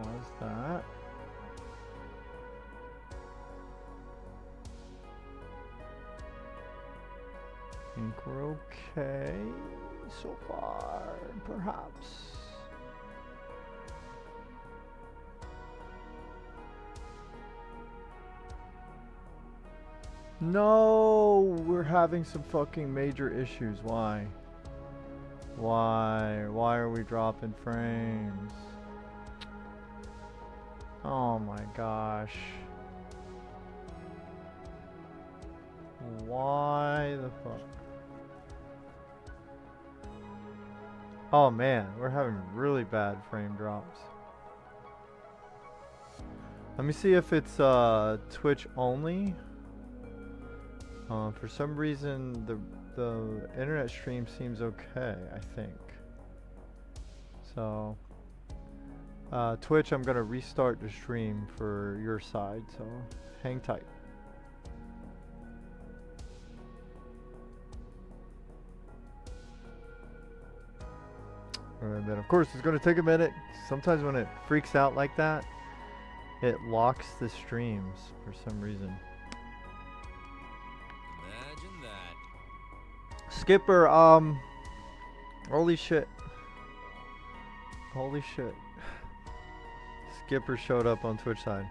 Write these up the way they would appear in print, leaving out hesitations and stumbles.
pause that. I think we're okay so far, perhaps. No, we're having some fucking major issues. Why? Why are we dropping frames? Oh my gosh. Why the fuck? Oh man, we're having really bad frame drops. Let me see if it's Twitch only. For some reason the internet stream seems okay, I think. So Twitch, I'm gonna restart the stream for your side, so hang tight. And then of course it's gonna take a minute. Sometimes when it freaks out like that, it locks the streams for some reason. Imagine that. Skipper, holy shit. Holy shit. Skipper showed up on Twitch side.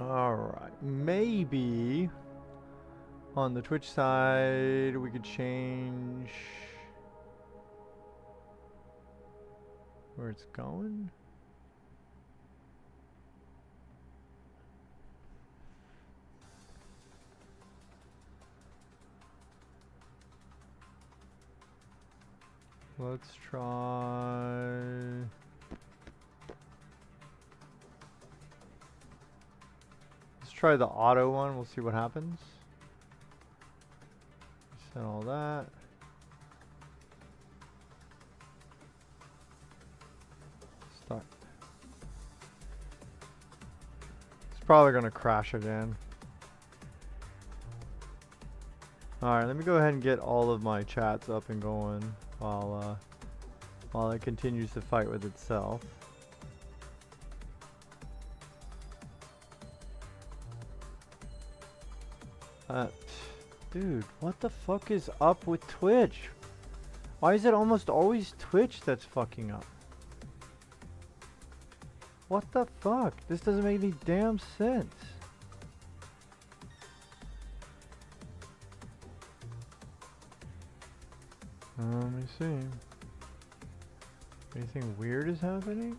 Alright, maybe on the Twitch side we could change where it's going. Let's try. Let's try the auto one. We'll see what happens. Set all that. Start. It's probably gonna crash again. Alright, let me go ahead and get all of my chats up and going while it continues to fight with itself. Dude, what the fuck is up with Twitch? Why is it almost always Twitch that's fucking up? What the fuck? This doesn't make any damn sense. Let me see. Anything weird is happening?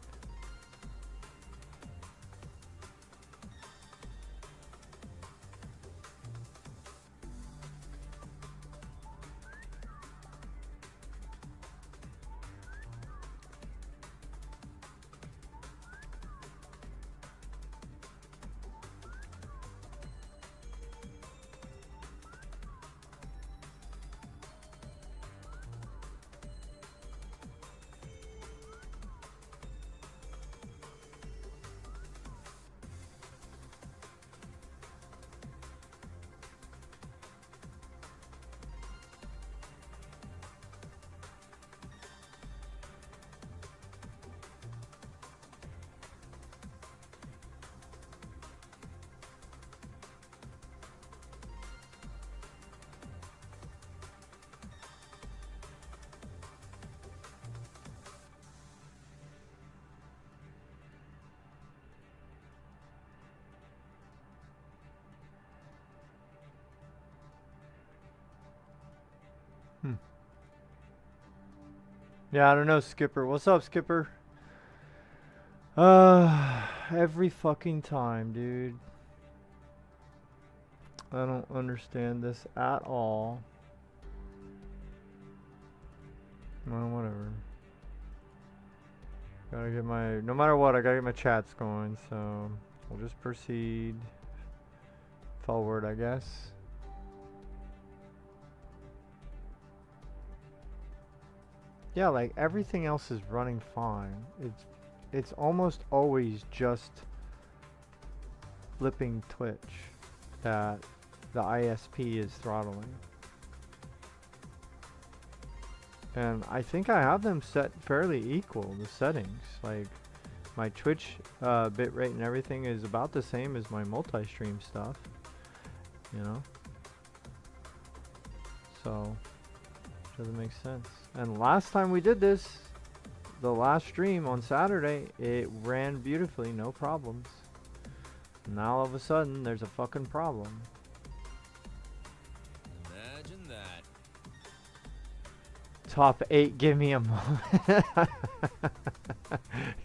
Yeah, I don't know, Skipper. What's up, Skipper? Every fucking time, dude. I don't understand this at all. Well, whatever. Gotta get my... No matter what, I gotta get my chats going, so... We'll just proceed forward, I guess. Yeah, like everything else is running fine. It's almost always just flipping Twitch that the ISP is throttling. And I think I have them set fairly equal, the settings. Like my Twitch bitrate and everything is about the same as my multi-stream stuff, you know? So, doesn't make sense. And last time we did this, the last stream on Saturday, it ran beautifully, no problems. Now all of a sudden, there's a fucking problem. Imagine that. Top 8, give me a moment.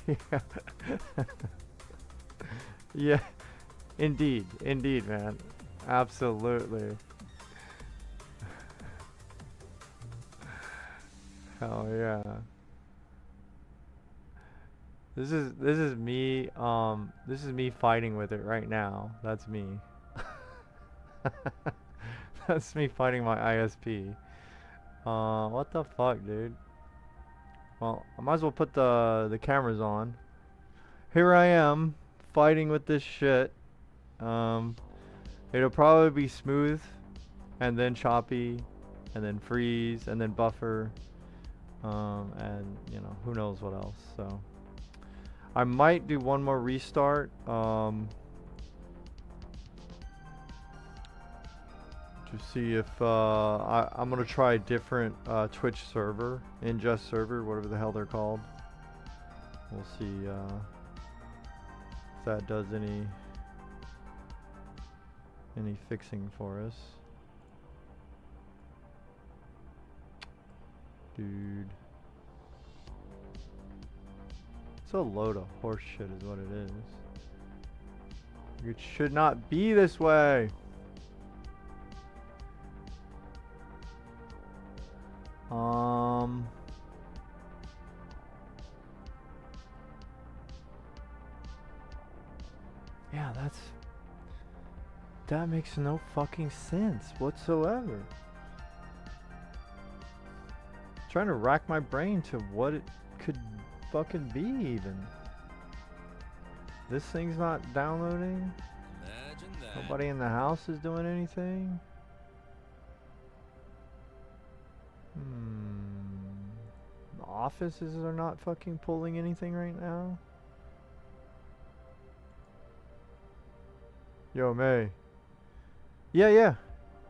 Yeah. Yeah, indeed, man. Absolutely. Hell yeah. This is me fighting with it right now. That's me. That's me fighting my ISP. What the fuck, dude? Well, I might as well put the cameras on. Here I am fighting with this shit. It'll probably be smooth and then choppy and then freeze and then buffer. And you know, who knows what else. So I might do one more restart. To see if I'm gonna try a different Twitch server, ingest server, whatever the hell they're called. We'll see if that does any fixing for us. Dude. It's a load of horse shit is what it is. It should not be this way. Yeah, that makes no fucking sense whatsoever. Trying to rack my brain to what it could fucking be even. This thing's not downloading. Imagine that. Nobody in the house is doing anything. The offices are not fucking pulling anything right now. Yo, May. Yeah.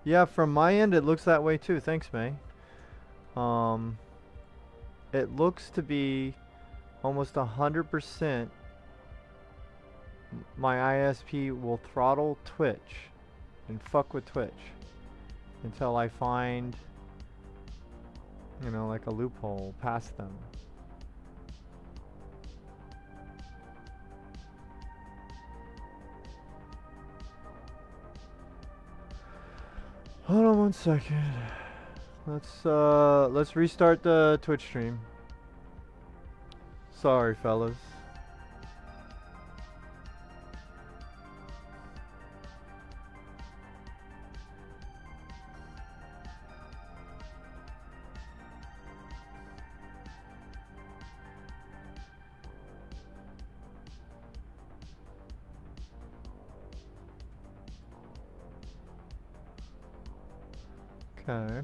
Yeah, from my end it looks that way too. Thanks, May. It looks to be almost 100% my ISP will throttle Twitch and fuck with Twitch until I find, you know, like a loophole past them. Hold on one second. Let's restart the Twitch stream. Sorry, fellas. Okay.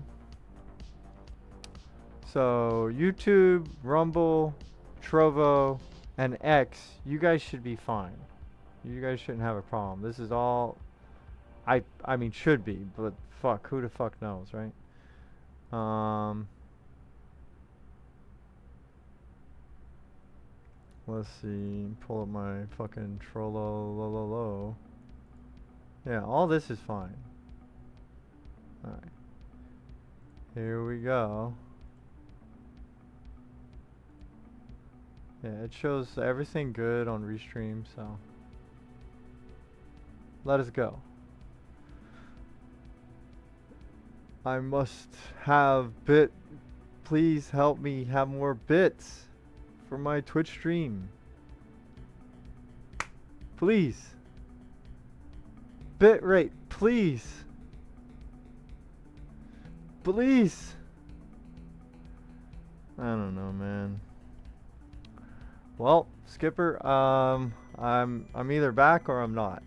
So YouTube, Rumble, Trovo, and X, you guys should be fine. You guys shouldn't have a problem. This is all, I mean, should be, but fuck, who the fuck knows, right? Let's see, pull up my fucking Trollo. Yeah, all this is fine. Alright. Here we go. Yeah, it shows everything good on Restream, so let us go. I must have bit. Please help me have more bits for my Twitch stream. Please. Bitrate, please. Please. I don't know, man. Well, Skipper, I'm either back or I'm not.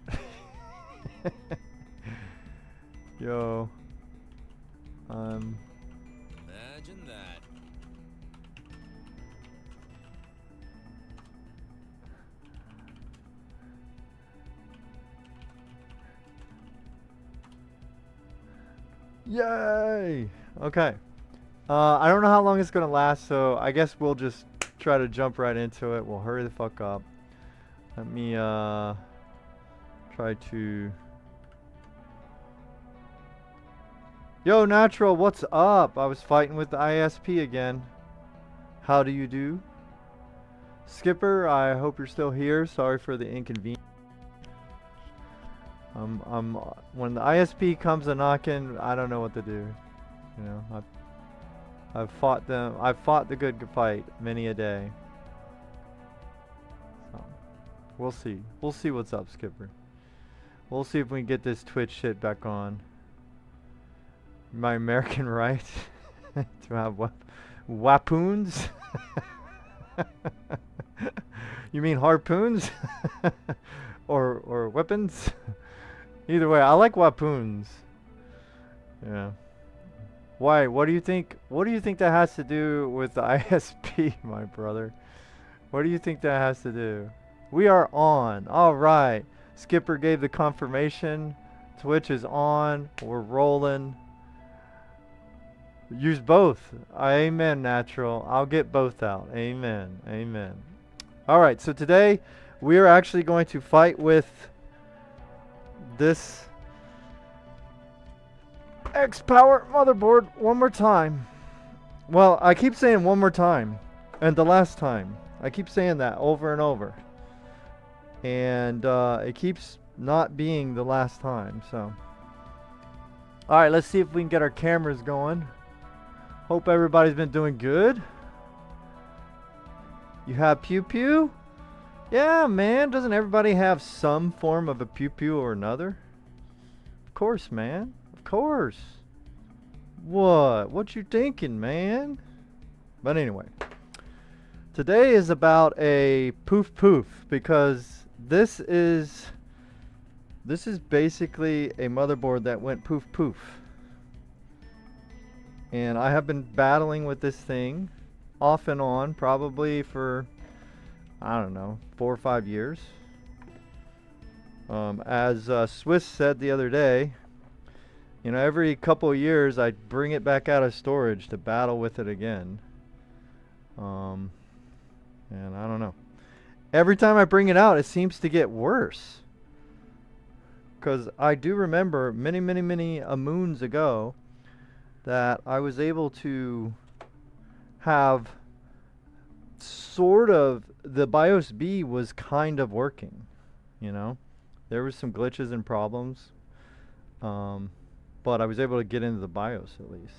Yo, Imagine that. yay! Okay. I don't know how long it's gonna last, so I guess we'll just try to jump right into it. We'll hurry the fuck up. Let me try to. Yo, Natural, what's up? I was fighting with the ISP again. How do you do? Skipper, I hope you're still here. Sorry for the inconvenience. When the ISP comes a knocking, I don't know what to do. You know, I've fought them. I've fought the good fight many a day. So, we'll see. We'll see what's up, Skipper. We'll see if we can get this Twitch shit back on. My American right to have wapoons? You mean harpoons? or weapons? Either way, I like wapoons. Yeah. Why? What do you think? What do you think that has to do with the ISP, my brother? What do you think that has to do? We are on. All right. Skipper gave the confirmation. Twitch is on. We're rolling. Use both. Amen, Natural. I'll get both out. Amen. Amen. All right. So today we are actually going to fight with this Xpower motherboard one more time. Well, I keep saying one more time and the last time. I keep saying that over and over. And it keeps not being the last time. So, all right, let's see if we can get our cameras going. Hope everybody's been doing good. You have pew pew? Yeah, man. Doesn't everybody have some form of a pew pew or another? Of course, man. Of course. What you thinking, man? But anyway, today is about a poof poof because this is basically a motherboard that went poof poof. And I have been battling with this thing off and on probably for, I don't know, 4 or 5 years. As Swiss said the other day, you know, every couple of years I bring it back out of storage to battle with it again. And I don't know. Every time I bring it out, it seems to get worse. Because I do remember many moons ago that I was able to have sort of, the BIOS B was kind of working, you know. There was some glitches and problems, but I was able to get into the BIOS at least.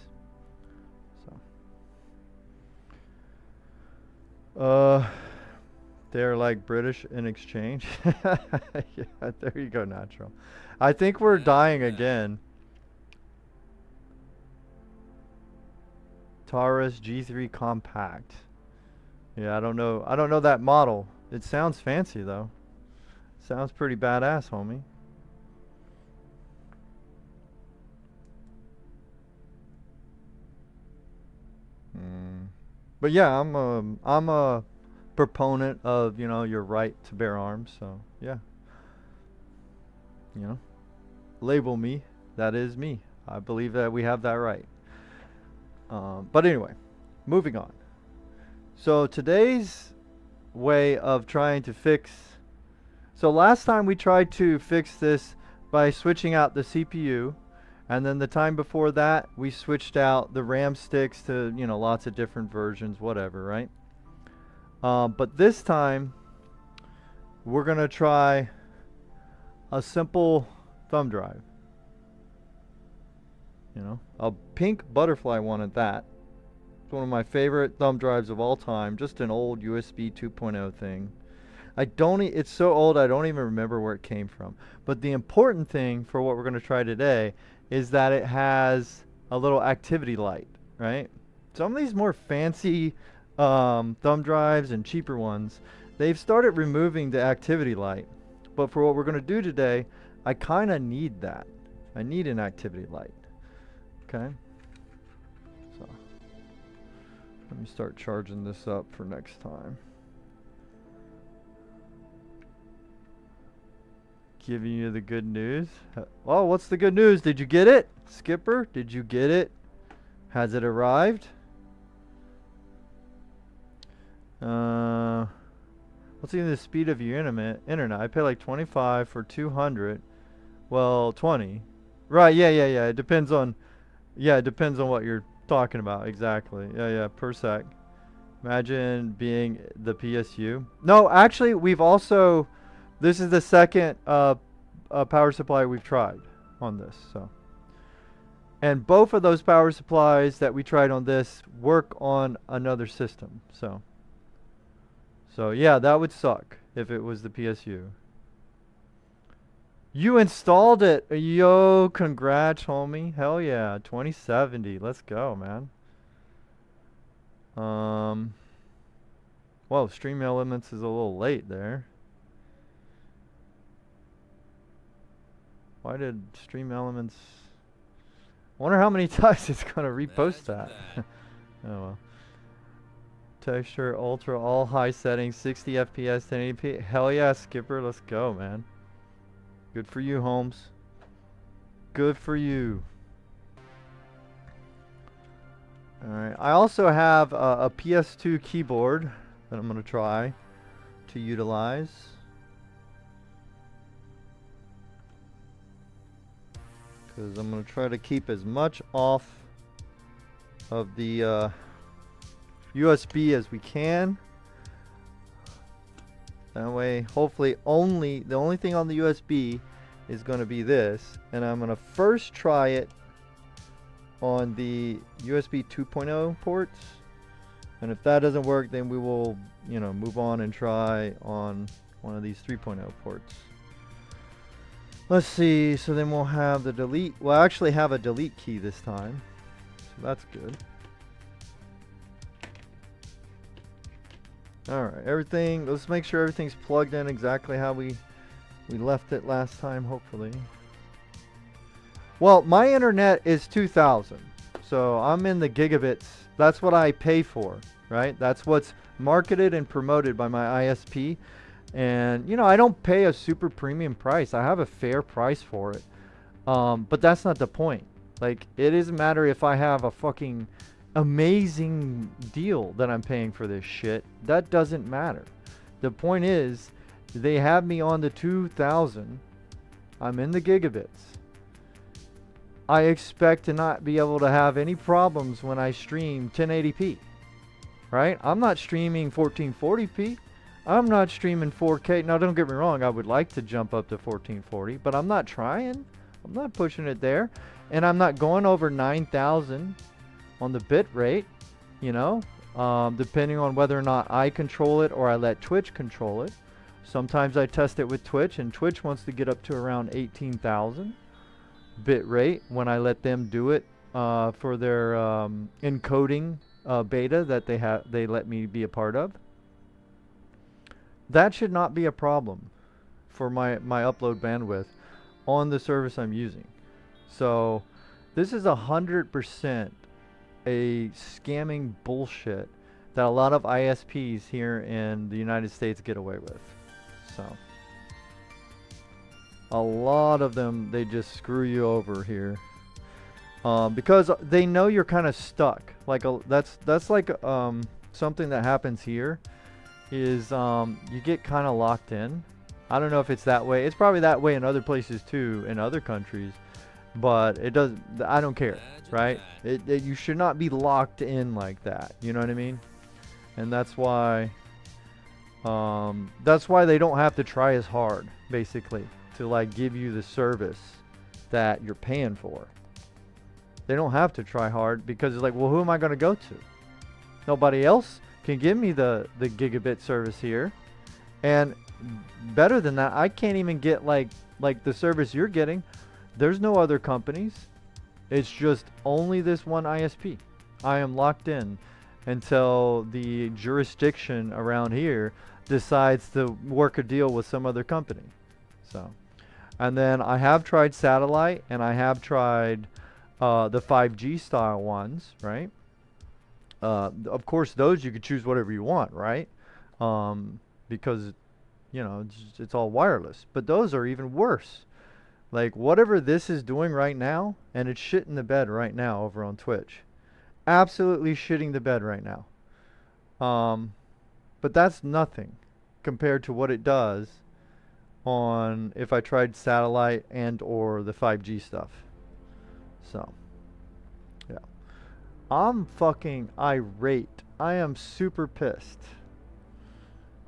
So they're like British in exchange. Yeah, there you go, Natural. I think we're dying again. Taurus G3 Compact. Yeah, I don't know that model. It sounds fancy though. Sounds pretty badass, homie. But yeah, I'm a proponent of, you know, your right to bear arms, so yeah. You know, label me, that is me. I believe that we have that right. But anyway, moving on. So today's way of trying to fix, so last time we tried to fix this by switching out the CPU, and then the time before that we switched out the RAM sticks to, you know, lots of different versions, whatever, right? But this time we're gonna try a simple thumb drive. You know, a pink butterfly one at that. It's one of my favorite thumb drives of all time. Just an old USB 2.0 thing. It's so old I don't even remember where it came from. But the important thing for what we're going to try today is that it has a little activity light, right? some of these more fancy thumb drives and cheaper ones, they've started removing the activity light. But for what we're going to do today, I kind of need that. I need an activity light. Okay. So let me start charging this up for next time. Giving you the good news. Oh, what's the good news? Did you get it? Skipper, did you get it? Has it arrived? What's even the speed of your internet? I pay like 25 for 200. Well, 20. Right, yeah. It depends on, it depends on what you're talking about. Exactly. Yeah, per sec. Imagine being the PSU. No, actually, we've also, this is the second power supply we've tried on this. So, and both of those power supplies that we tried on this work on another system. So yeah, that would suck if it was the PSU. You installed it. Yo, congrats, homie. Hell yeah, 2070. Let's go, man. Whoa, Stream Elements is a little late there. Why did Stream Elements... I wonder how many times it's gonna repost that. Oh well. Texture, ultra, all high settings, 60 FPS, 1080p. Hell yeah, Skipper, let's go, man. Good for you, Holmes. Good for you. Alright, I also have a PS2 keyboard that I'm going to try to utilize. Because I'm going to try to keep as much off of the USB as we can. That way, hopefully, the only thing on the USB is going to be this, and I'm going to first try it on the USB 2.0 ports, and if that doesn't work, then we will, move on and try on one of these 3.0 ports. Let's see. So then we'll have the delete. We'll actually have a delete key this time, so that's good. Alright, everything, let's make sure everything's plugged in exactly how we left it last time, hopefully. Well, my internet is 2000, so I'm in the gigabits. That's what I pay for, right? That's what's marketed and promoted by my ISP. And, I don't pay a super premium price. I have a fair price for it. But that's not the point. Like, it doesn't matter if I have a fucking amazing deal that I'm paying for this shit. That doesn't matter. The point is, they have me on the 2000. I'm in the gigabits. I expect to not be able to have any problems when I stream 1080p. Right? I'm not streaming 1440p. I'm not streaming 4K. Now, don't get me wrong. I would like to jump up to 1440, but I'm not trying. I'm not pushing it there. And I'm not going over 9,000 on the bit rate, depending on whether or not I control it or I let Twitch control it. Sometimes I test it with Twitch, and Twitch wants to get up to around 18,000 bit rate when I let them do it for their encoding beta that they let me be a part of. That should not be a problem for my upload bandwidth on the service I'm using. So this is 100% a scamming bullshit that a lot of ISPs here in the United States get away with. So a lot of them, they just screw you over here because they know you're kind of stuck. Like that's like something that happens here is you get kind of locked in. I don't know if it's that way. It's probably that way in other places too, in other countries. But it doesn't, I don't care, right? You should not be locked in like that. You know what I mean? And that's why they don't have to try as hard, basically, to like give you the service that you're paying for. They don't have to try hard because it's like, well, who am I going to go to? Nobody else can give me the gigabit service here. And better than that, I can't even get like the service you're getting. There's no other companies. It's just only this one ISP. I am locked in until the jurisdiction around here decides to work a deal with some other company. So, and then I have tried satellite, and I have tried the 5G style ones, right? Of course, those you could choose whatever you want, right? Because it's all wireless. But those are even worse. Like whatever this is doing right now, and it's shitting the bed right now over on Twitch. Absolutely shitting the bed right now. But that's nothing compared to what it does on if I tried satellite and or the 5G stuff. So, yeah. I'm fucking irate. I am super pissed.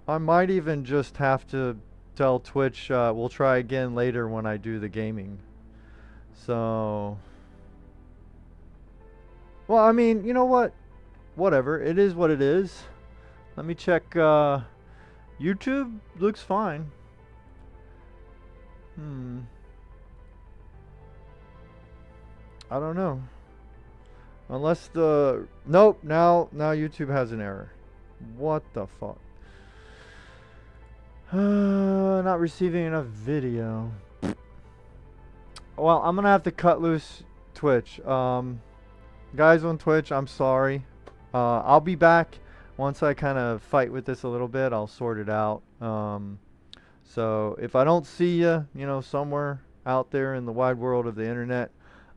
I might even just have to tell Twitch we'll try again later when I do the gaming. So, well, I mean, you know what? Whatever. It is what it is. Let me check. YouTube looks fine. I don't know. Unless the... Nope, now YouTube has an error. What the fuck? Not receiving enough video. Well, I'm gonna have to cut loose Twitch. Guys on Twitch, I'm sorry. I'll be back once I kind of fight with this a little bit. I'll sort it out. So if I don't see you, somewhere out there in the wide world of the internet,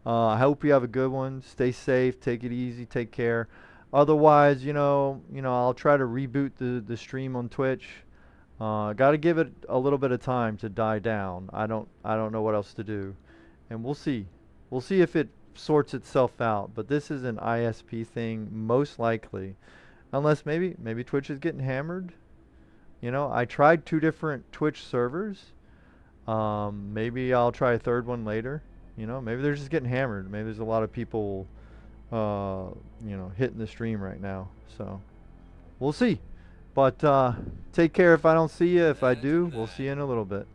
I hope you have a good one. Stay safe. Take it easy. Take care. Otherwise, I'll try to reboot the stream on Twitch. Got to give it a little bit of time to die down. I don't know what else to do, and we'll see. We'll see if it sorts itself out. But this is an ISP thing, most likely, unless maybe Twitch is getting hammered. I tried 2 different Twitch servers. Maybe I'll try a third one later. Maybe they're just getting hammered. Maybe there's a lot of people, hitting the stream right now. So, we'll see. But take care if I don't see you. If I do, we'll see you in a little bit.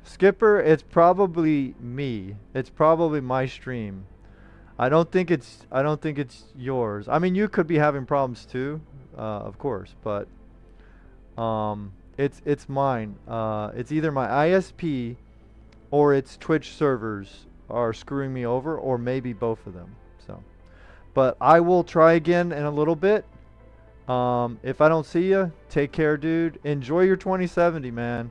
Skipper, it's probably me. It's probably my stream. I don't think it's yours. I mean, you could be having problems too, of course, but it's mine. It's either my ISP or it's Twitch servers are screwing me over, or maybe both of them. So, but I will try again in a little bit. If I don't see you, take care, dude. Enjoy your 2070, man.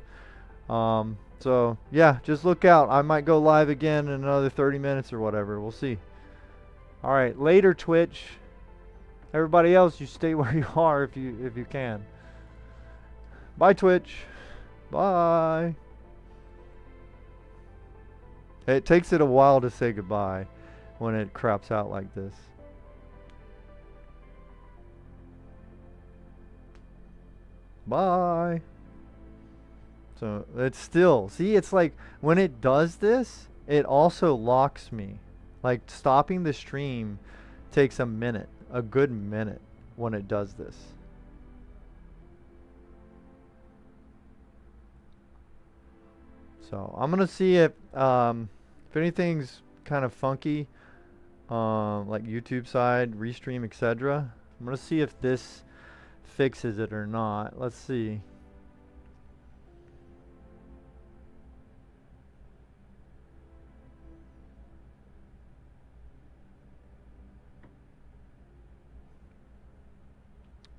So yeah, just look out. I might go live again in another 30 minutes or whatever. We'll see. All right, later, Twitch. Everybody else, you stay where you are if you can. Bye, Twitch. Bye. It takes it a while to say goodbye when it craps out like this. Bye. So it's still, see, it's like when it does this, it also locks me. Like stopping the stream takes a minute, a good minute when it does this. So I'm gonna see if anything's kind of funky, like YouTube side, restream, etc. I'm gonna see if this fixes it or not. Let's see.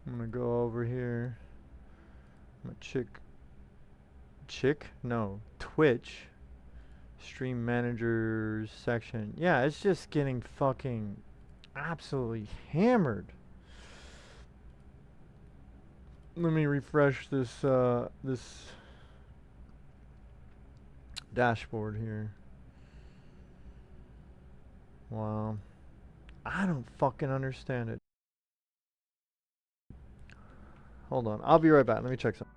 I'm gonna go over here. I'm gonna Twitch stream managers section. Yeah, it's just getting fucking absolutely hammered. Let me refresh this this dashboard here. Wow. I don't fucking understand it. Hold on. I'll be right back. Let me check something.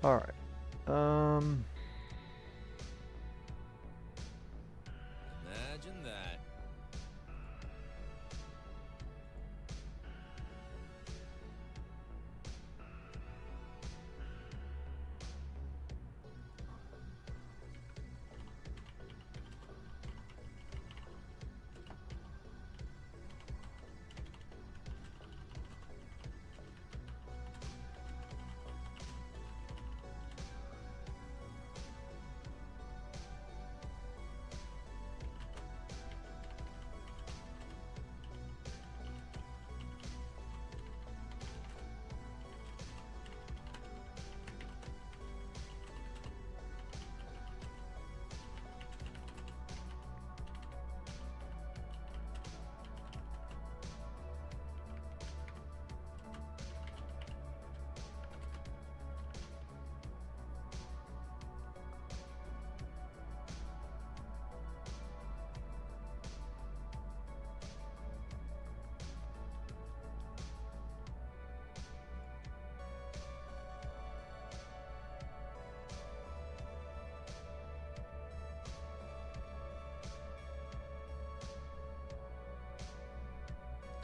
All right. Imagine that.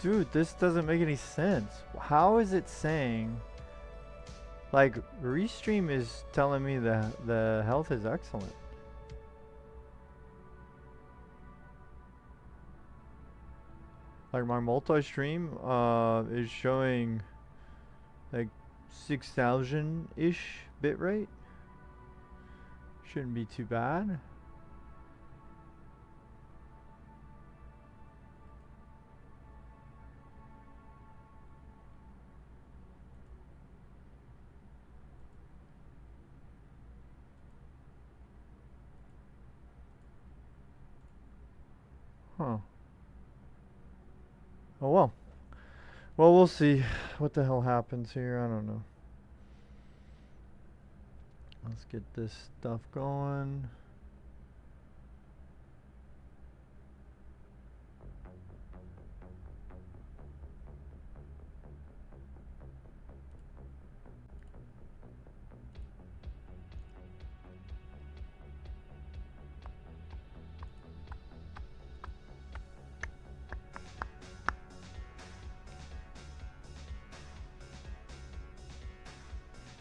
Dude, this doesn't make any sense. How is it saying, like, Restream is telling me that the health is excellent. Like, my multi-stream is showing like 6,000-ish bitrate. Shouldn't be too bad. Huh. Oh well. Well, we'll see what the hell happens here. I don't know. Let's get this stuff going.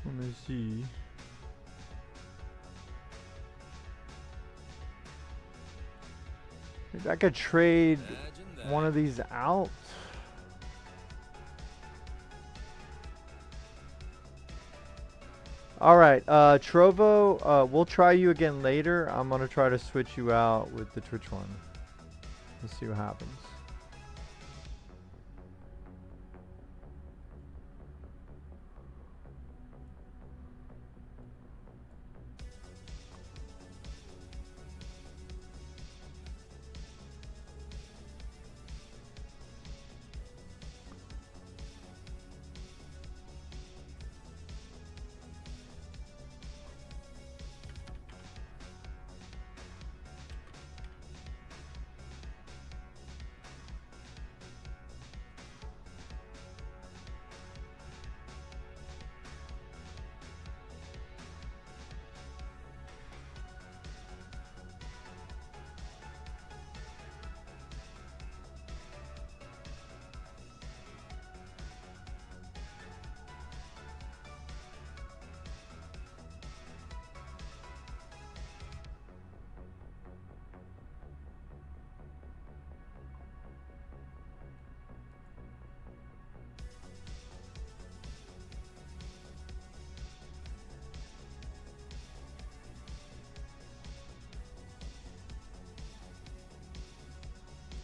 Let me see. Maybe I could trade one of these out. Alright, Trovo, we'll try you again later. I'm gonna try to switch you out with the Twitch one. Let's see what happens.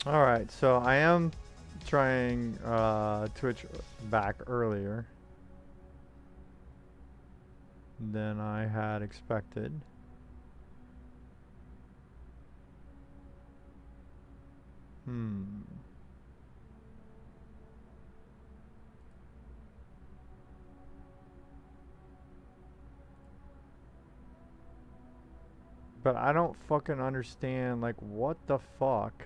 Alright, so I am trying Twitch back earlier than I had expected. But I don't fucking understand, like, what the fuck?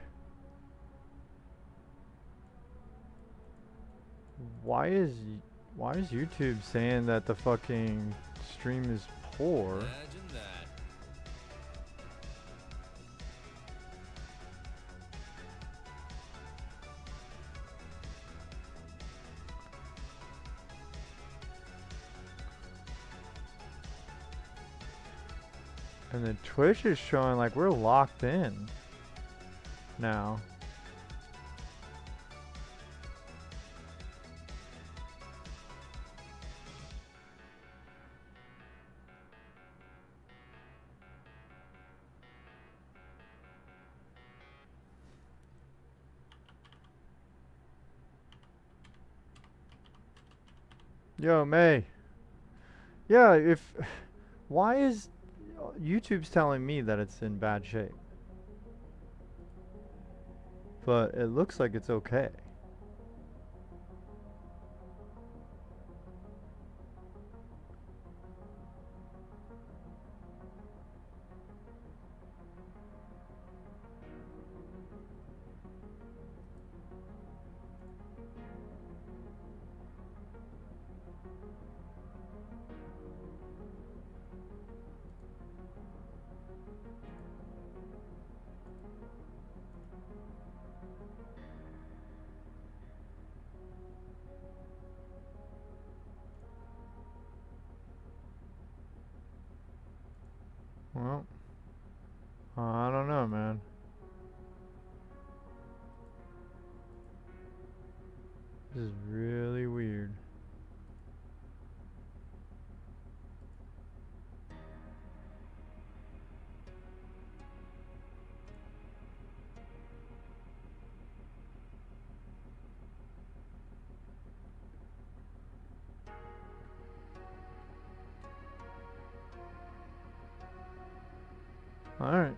Why is YouTube saying that the fucking stream is poor. Imagine that. And then Twitch is showing like we're locked in now. Yo, May. Yeah, if why is YouTube's telling me that it's in bad shape? But it looks like it's okay. Well, I don't know, man. This is really weird. Alright.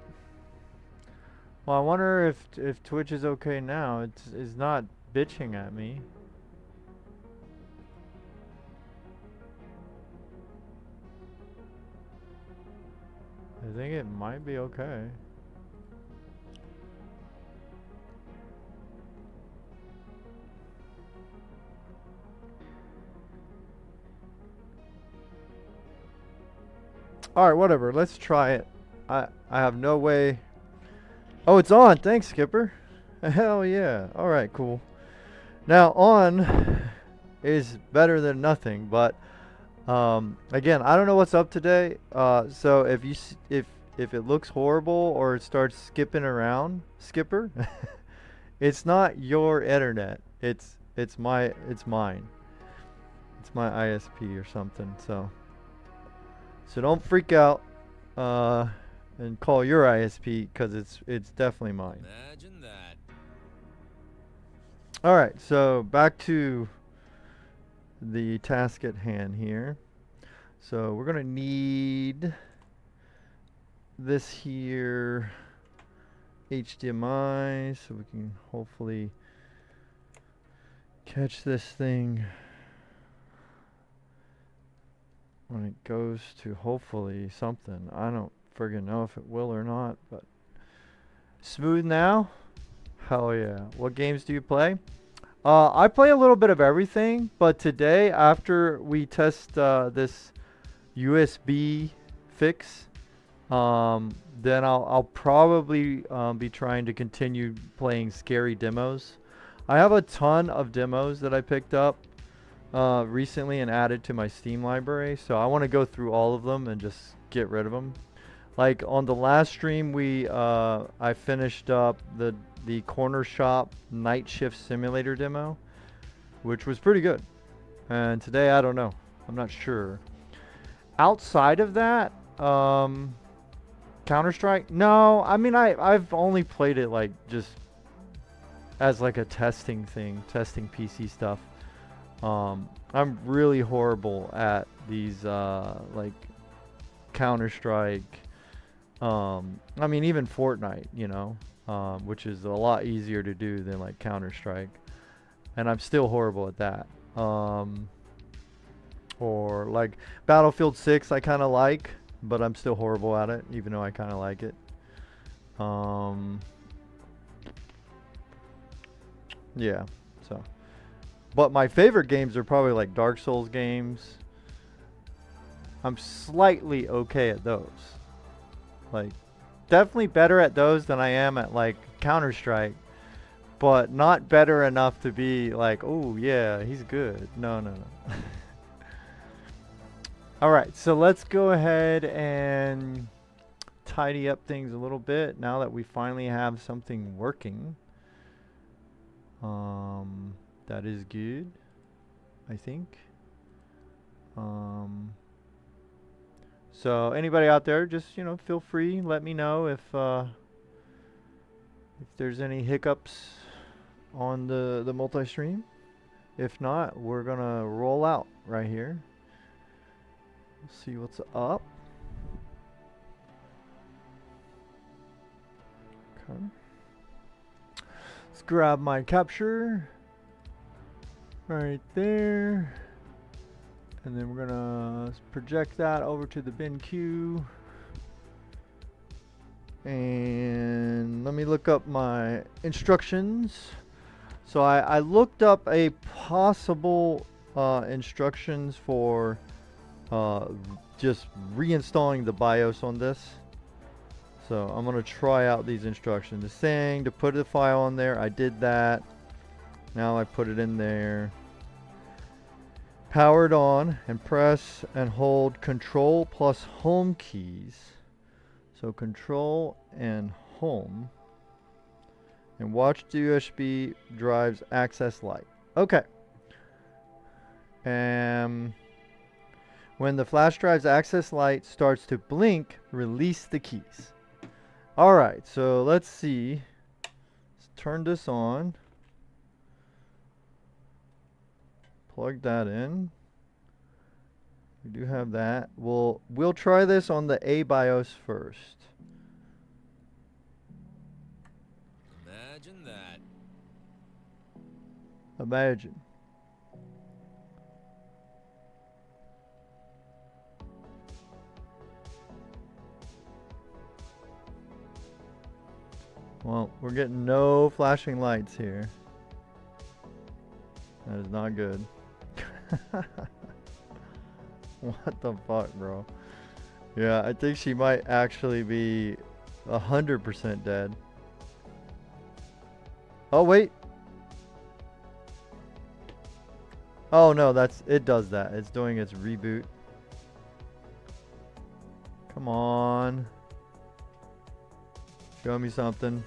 Well, I wonder if Twitch is okay now. It's not bitching at me. I think it might be okay. Alright, whatever. Let's try it. I have no way. Oh, it's on. Thanks, Skipper. Hell yeah. Alright, cool. Now, on is better than nothing, but again, I don't know what's up today. So if you if it looks horrible or it starts skipping around, Skipper, it's not your internet. It's mine. It's my ISP or something. So don't freak out and call your ISP because it's definitely mine. Imagine that. All right, so back to the task at hand here. So we're gonna need this here HDMI so we can hopefully catch this thing when it goes to hopefully something. I don't friggin' know if it will or not, but smooth now. Hell yeah. What games do you play? I play a little bit of everything, but today after we test this USB fix, then I'll probably be trying to continue playing scary demos. I have a ton of demos that I picked up recently and added to my Steam library, so I want to go through all of them and just get rid of them. Like on the last stream, I finished up the Corner Shop Night Shift Simulator demo, which was pretty good. And today, I don't know. I'm not sure. Outside of that, Counter-Strike? No, I mean, I've only played it like just as like a testing thing, testing PC stuff. I'm really horrible at these like Counter-Strike. I mean, even Fortnite, you know, which is a lot easier to do than like Counter-Strike, and I'm still horrible at that. Or like Battlefield 6, I kind of like, but I'm still horrible at it, even though I kind of like it. Yeah, so. But my favorite games are probably like Dark Souls games. I'm slightly okay at those. Like, definitely better at those than I am at like Counter-Strike, but not better enough to be like, oh yeah, he's good. No, no, no. Alright, so let's go ahead and tidy up things a little bit now that we finally have something working. That is good, I think. So anybody out there, just, you know, feel free, let me know if there's any hiccups on the multi-stream. If not, we're gonna roll out right here. See what's up. Okay. Let's grab my capture right there. And then we're gonna project that over to the bin queue. And let me look up my instructions. So I looked up a possible instructions for just reinstalling the BIOS on this. So I'm gonna try out these instructions. It's saying to put the file on there. I did that. Now I put it in there. Powered on, and press and hold Control plus Home keys. So Control and Home. And watch the USB drive's access light. Okay. And when the flash drive's access light starts to blink, release the keys. Alright, so let's see. Let's turn this on. Plug that in. We do have that. We'll try this on the A BIOS first. Imagine that. Imagine. Well, we're getting no flashing lights here. That is not good. What the fuck, bro? Yeah, I think she might actually be 100% dead. Oh, wait. Oh, no, it does that. It's doing its reboot. Come on. Show me something.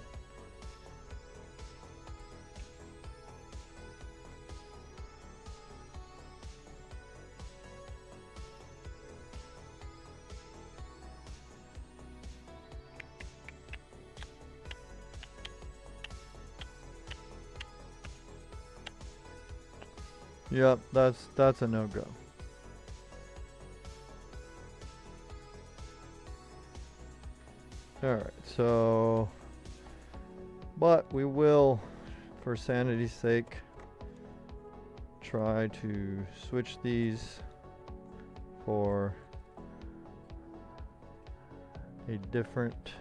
Yep, that's a no-go. Alright, so but we will, for sanity's sake, try to switch these for a different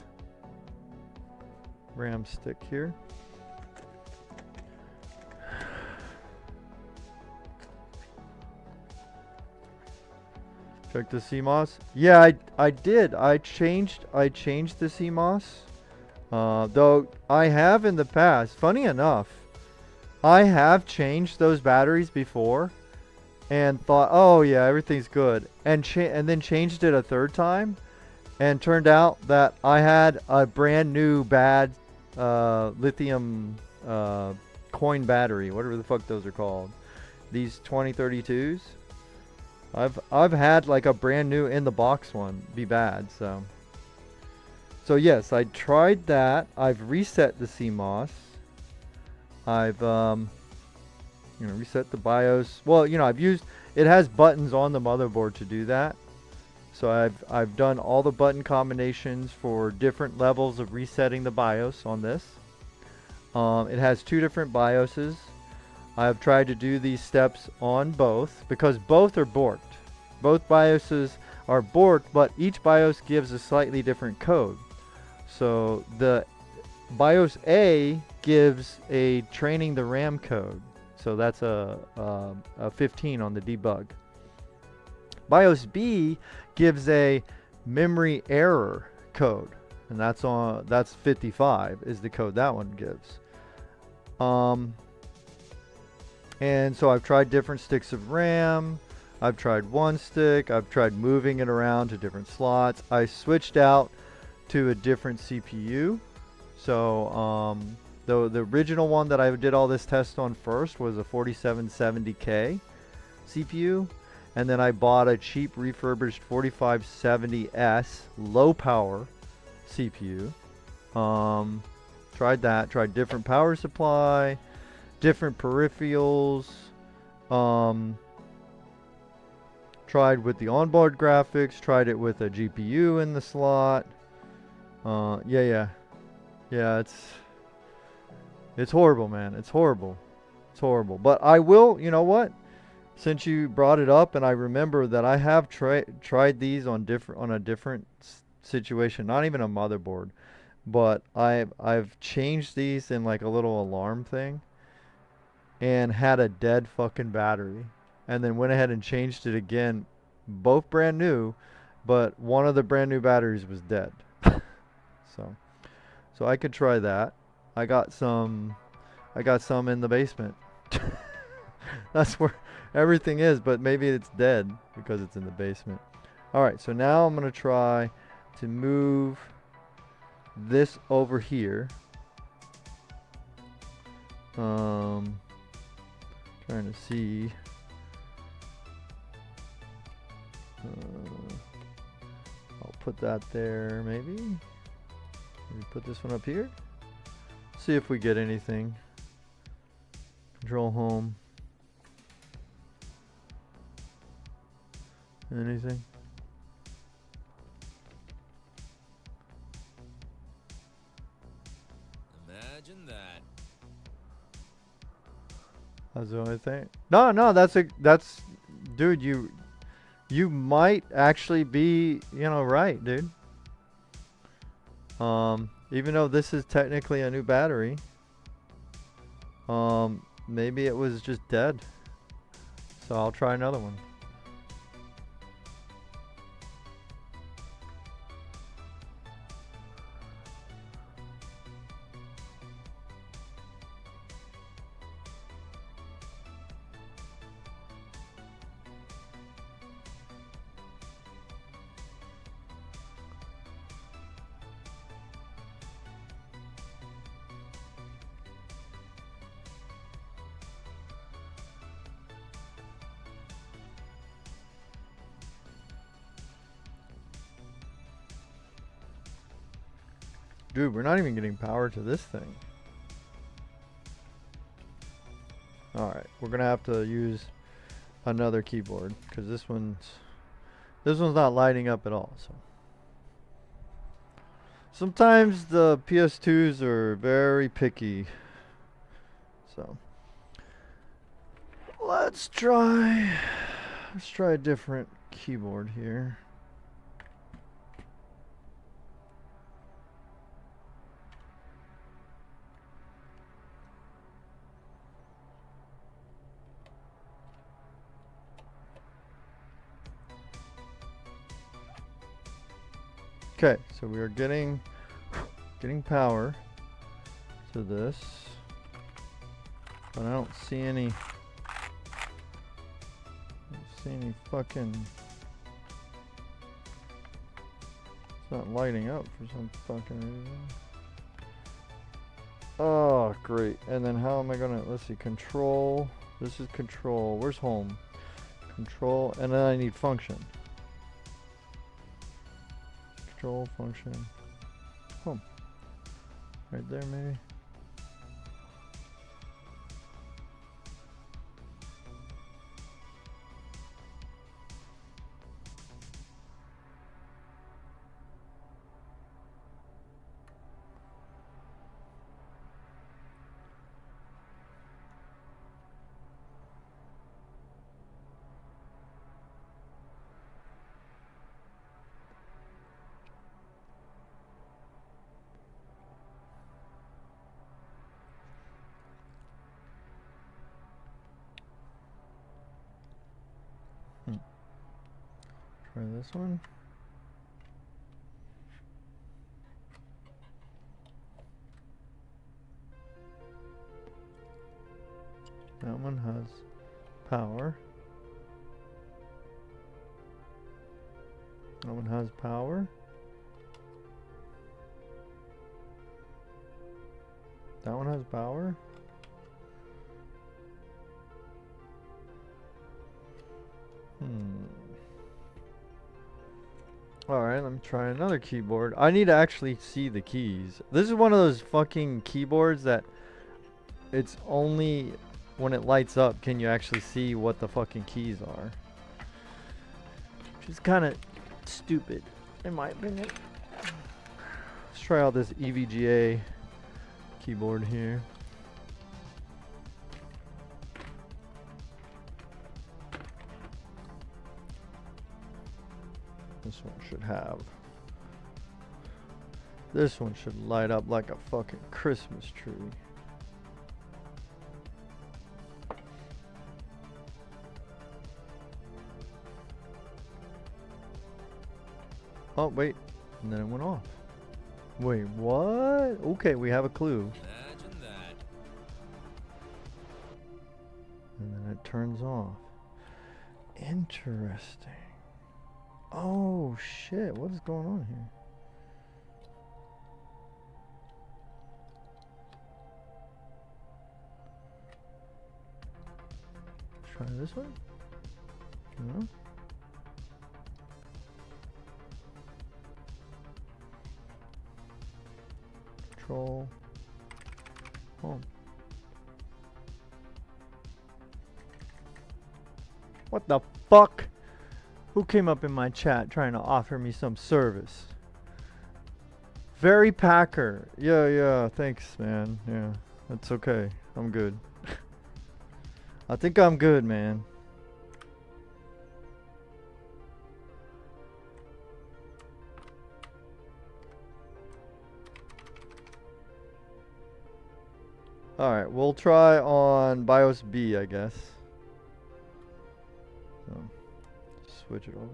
RAM stick here. Check the CMOS. Yeah, I did. I changed the CMOS. Though I have in the past. Funny enough, I have changed those batteries before, and thought, oh yeah, everything's good, and then changed it a third time, and turned out that I had a brand new bad lithium coin battery, whatever the fuck those are called. These 2032s. I've had like a brand new in the box one be bad, so yes, I tried that. I've reset the CMOS. I've reset the BIOS. Well, I've used, it has buttons on the motherboard to do that. So I've done all the button combinations for different levels of resetting the BIOS on this. It has two different BIOSes. I've tried to do these steps on both because both are borked. Both BIOSes are borked, but each BIOS gives a slightly different code. So the BIOS A gives a training the RAM code. So that's a 15 on the debug. BIOS B gives a memory error code, and that's 55 is the code that one gives. And so I've tried different sticks of RAM. I've tried one stick. I've tried moving it around to different slots. I switched out to a different CPU. So the original one that I did all this test on first was a 4770K CPU. And then I bought a cheap refurbished 4570S low power CPU. Tried that. Tried different power supply, different peripherals. Tried with the onboard graphics. Tried it with a GPU in the slot. Yeah. It's horrible, man. It's horrible. It's horrible. But I will. You know what? Since you brought it up, and I remember that I have tried these on a different situation, not even a motherboard, but I've changed these in like a little alarm thing, and had a dead fucking battery, and then went ahead and changed it again, both brand new, but one of the brand new batteries was dead. so I could try that. I got some in the basement. That's where everything is, but maybe it's dead because it's in the basement. Alright, so now I'm going to try to move this over here. Trying to see. I'll put that there, maybe. Maybe put this one up here. See if we get anything. Control home. Anything? Imagine that. That's the only thing. No, that's dude, you might actually be, right, dude. Even though this is technically a new battery, maybe it was just dead. So I'll try another one. Dude, we're not even getting power to this thing. Alright, we're gonna have to use another keyboard because this one's not lighting up at all. So sometimes the PS2s are very picky. So let's try a different keyboard here. Okay, so we are getting power to this, but I don't see any fucking. It's not lighting up for some fucking reason. Oh, great! And then how am I gonna? Let's see. Control. This is control. Where's home? Control, and then I need function. Control function. Home. Right there, maybe. Try this one. That one has power. That one has power. That one has power. Alright, let me try another keyboard. I need to actually see the keys. This is one of those fucking keyboards that it's only when it lights up can you actually see what the fucking keys are. Which is kind of stupid, in my opinion. Let's try out this EVGA keyboard here. This one should have. This one should light up like a fucking Christmas tree. Oh, wait. And then it went off. Wait, what? Okay, we have a clue. Imagine that. And then it turns off. Interesting. Oh, shit. What is going on here? Try this one? No? Control. Home. What the fuck? Who came up in my chat trying to offer me some service? Very Packer. Yeah, thanks, man. Yeah, that's okay. I'm good. I think I'm good, man. Alright, we'll try on BIOS B, I guess. So, switch it over.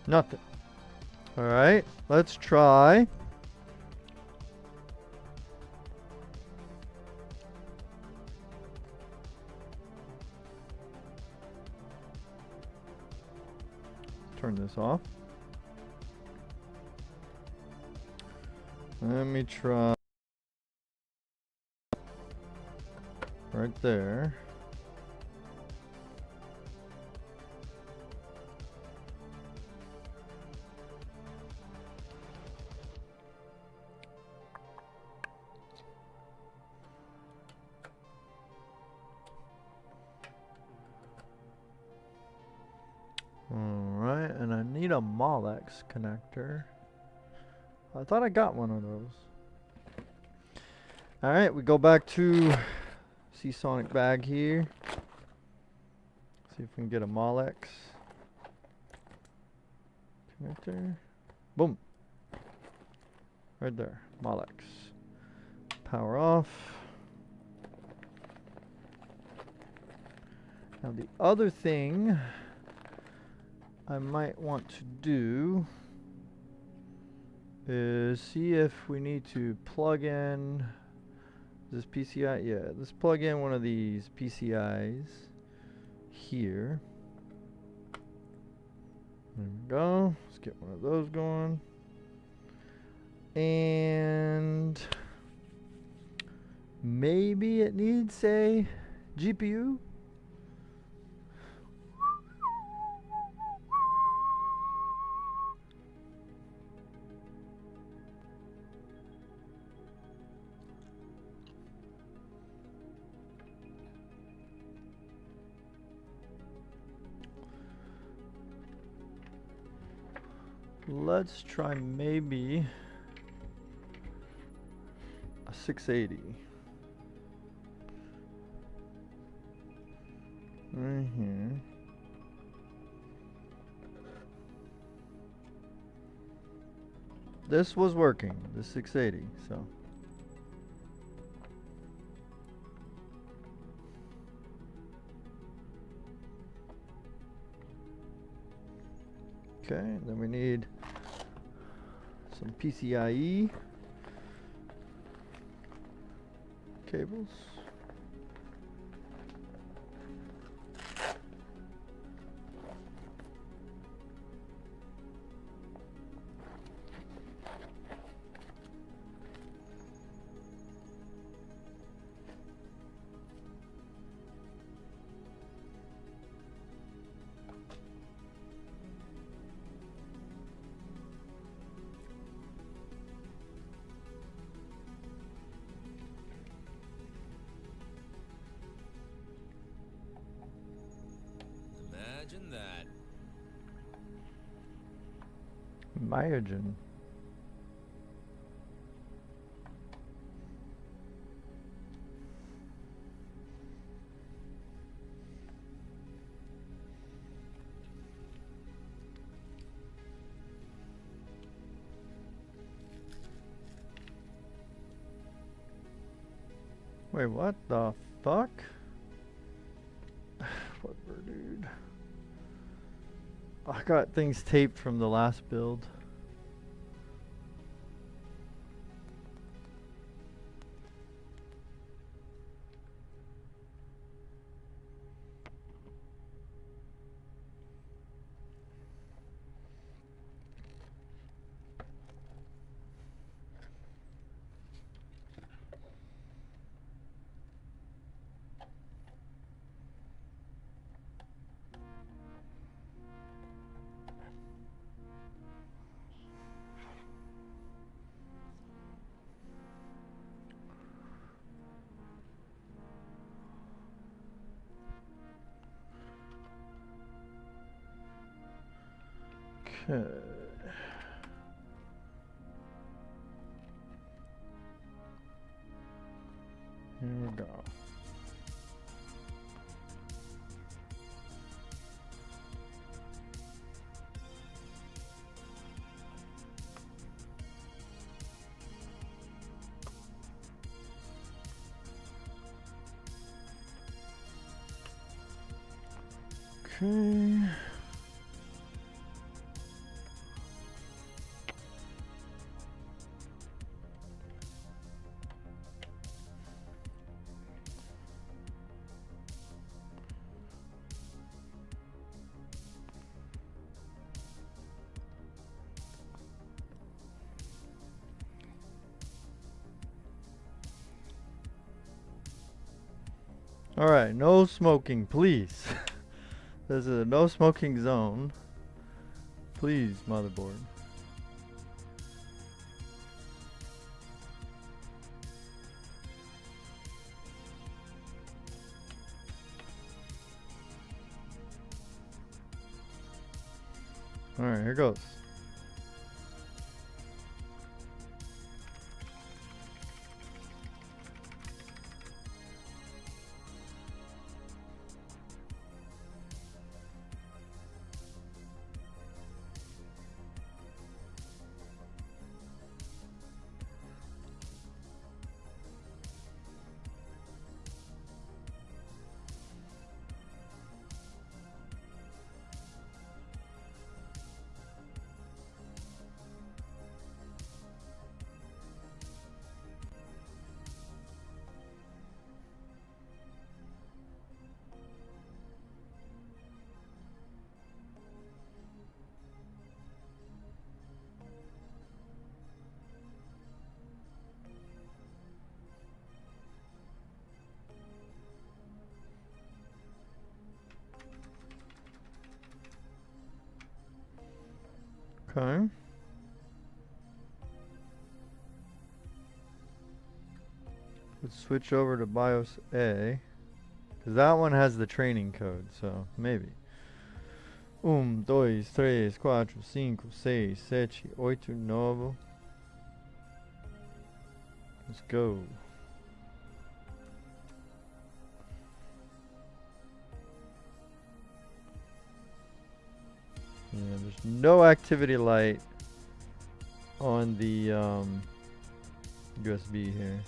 Nothing. Alright, let's try. Turn this off. Let me try. Right there. Alright, and I need a Molex connector. I thought I got one of those. Alright, we go back to Seasonic bag here. See if we can get a Molex connector. Boom. Right there. Molex. Power off. Now the other thing I might want to do is see if we need to plug in this PCI. Yeah, let's plug in one of these PCIs here. There we go. Let's get one of those going. And maybe it needs a GPU. Let's try maybe 680. Right here. This was working, the 680, so. Okay, then we need some PCIe cables. Imagine that. Myogen. Wait, what the fuck? Whatever, dude. I got things taped from the last build. Okay. Here we go. Okay. Alright, no smoking, please. This is a no smoking zone. Please, motherboard. Alright, here goes. Okay. Let's switch over to BIOS A. Because that one has the training code, so maybe. 1, 2, 3, 4, 5, 6, 7, 8, 9. Let's go. Yeah, there's no activity light on the USB here.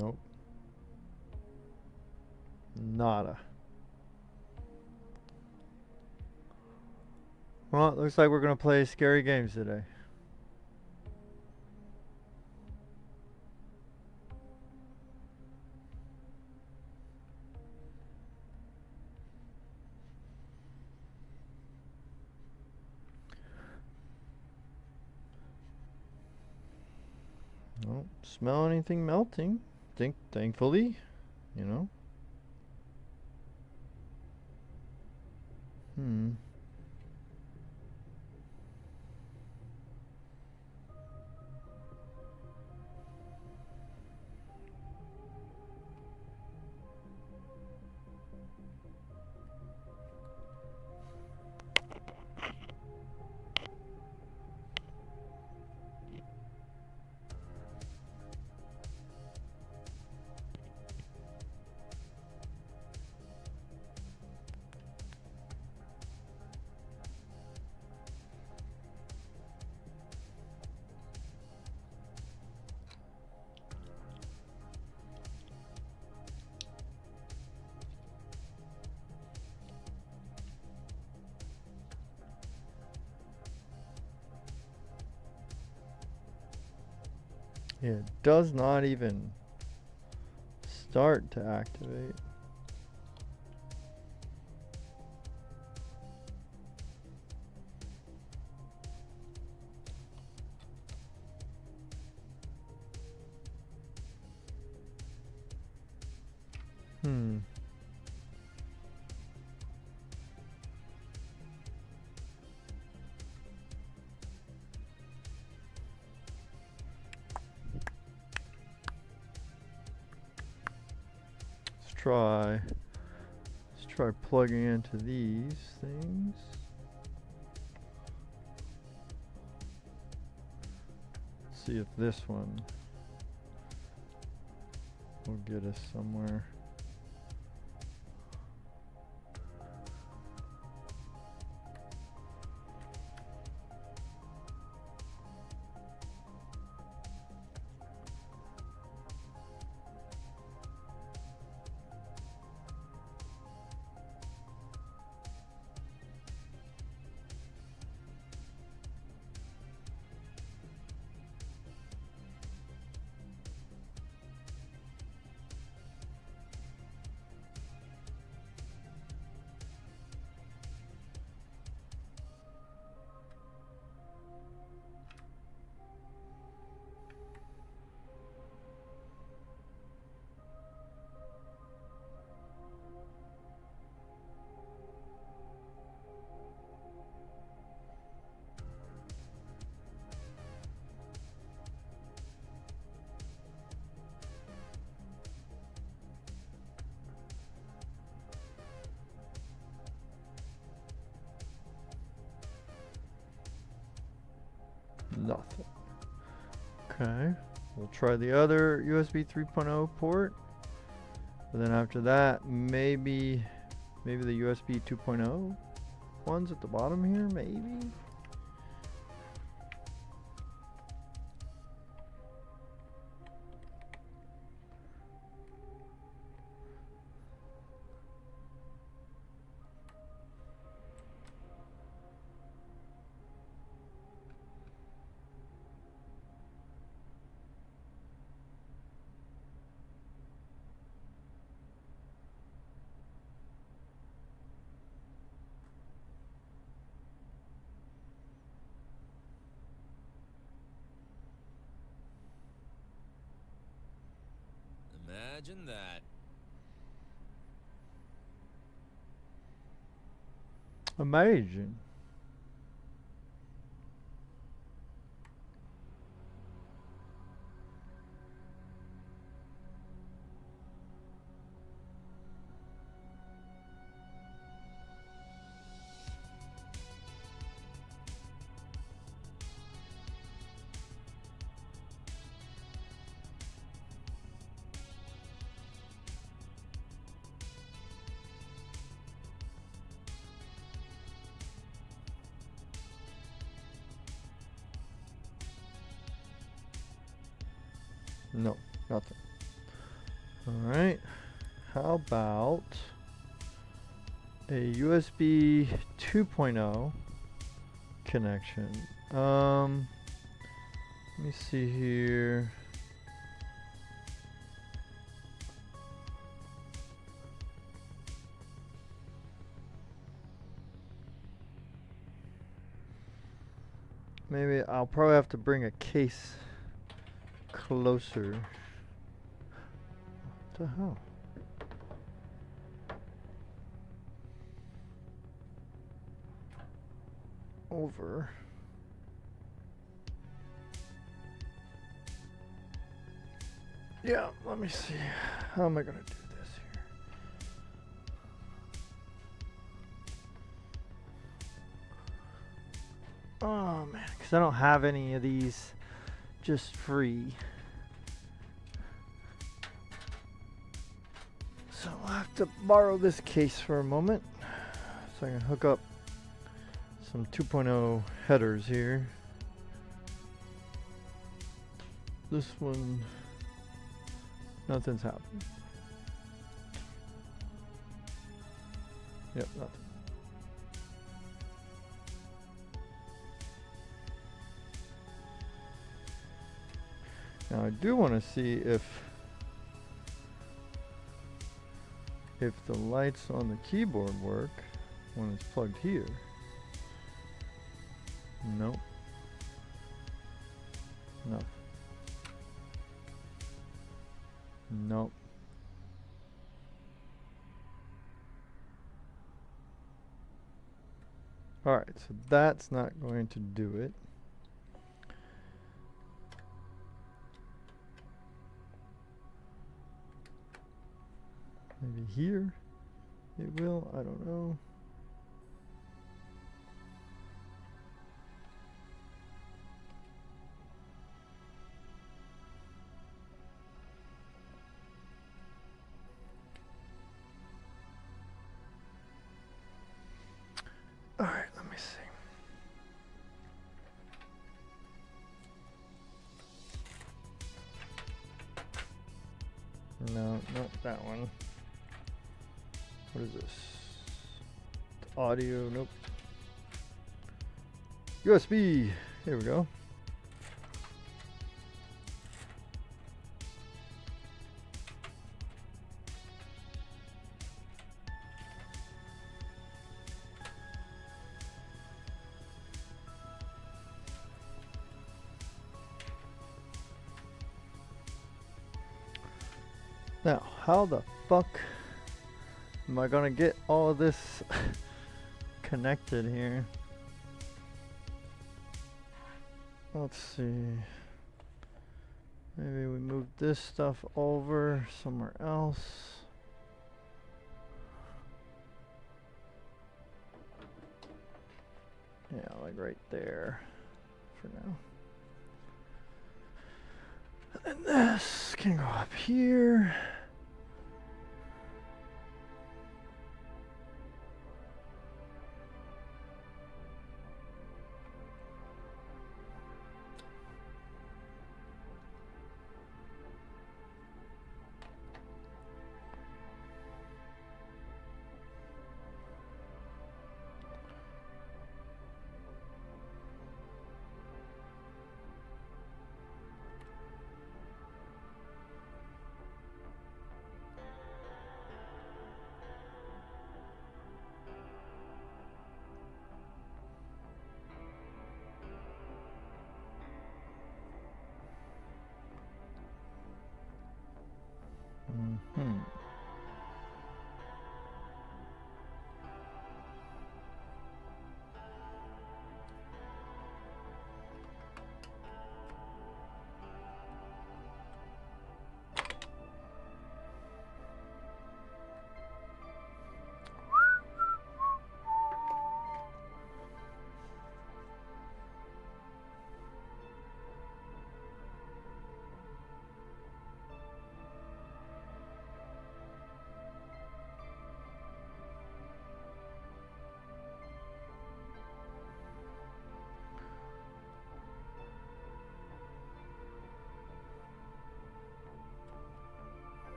Nope. Nada. Well, it looks like we're gonna play scary games today. Don't smell anything melting. Thankfully, you know. Yeah, it does not even start to activate. Let's try plugging into these things. Let's see if this one will get us somewhere. Nothing. Okay, we'll try the other USB 3.0 port. And then after that, maybe the USB 2.0 ones at the bottom here, maybe. Imagine that. Amazing. No, nothing. Alright. How about a USB 2.0 connection? Let me see here. Maybe I'll probably have to bring a case closer. What the hell? Over. Yeah, let me see. How am I gonna do this here? Oh man, because I don't have any of these just free. So I'll have to borrow this case for a moment so I can hook up some 2.0 headers here. This one, nothing's happened. Yep, nothing. Now I do want to see if the lights on the keyboard work when it's plugged here. Nope. Nothing. Nope. Alright, so that's not going to do it. Maybe here it will, I don't know. All right, let me see. No, not that one. What is this? Audio, nope. USB, here we go. Now, how the fuck am I gonna get all of this connected here? Let's see. Maybe we move this stuff over somewhere else. Yeah, like right there for now. And then this can go up here.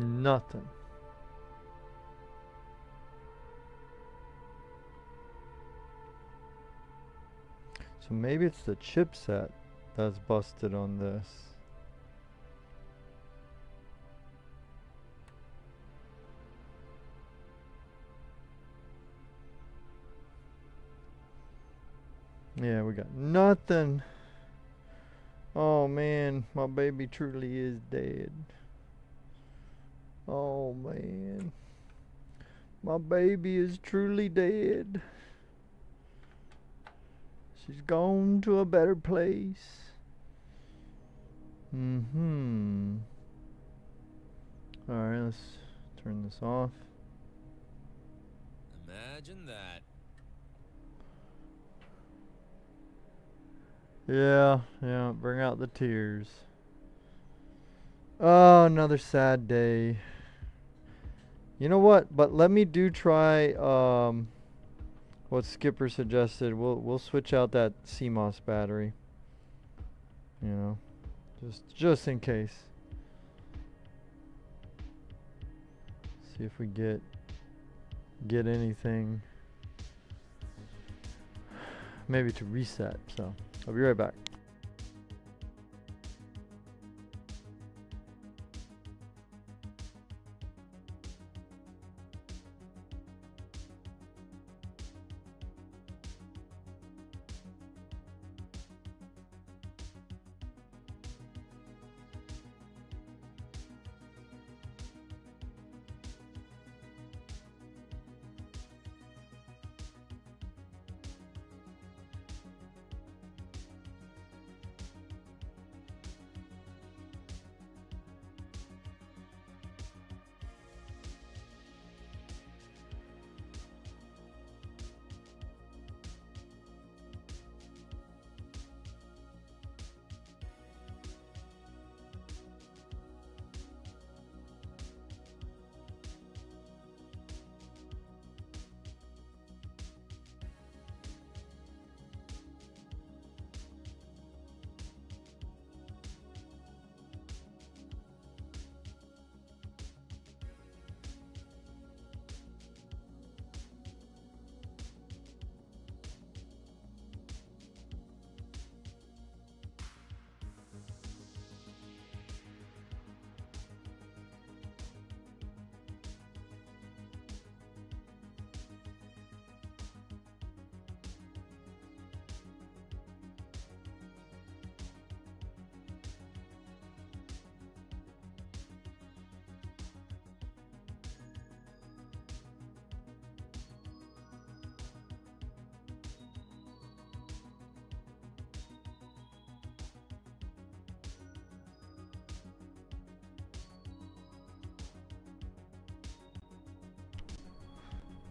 Nothing. So maybe it's the chipset that's busted on this. Yeah, we got nothing. Oh man, my baby truly is dead. Oh man. My baby is truly dead. She's gone to a better place. Mm-hmm. Alright, let's turn this off. Imagine that. Yeah, bring out the tears. Oh, another sad day. You know what? But let me try what Skipper suggested. We'll switch out that CMOS battery. You know, just in case. See if we get anything. Maybe to reset. So I'll be right back.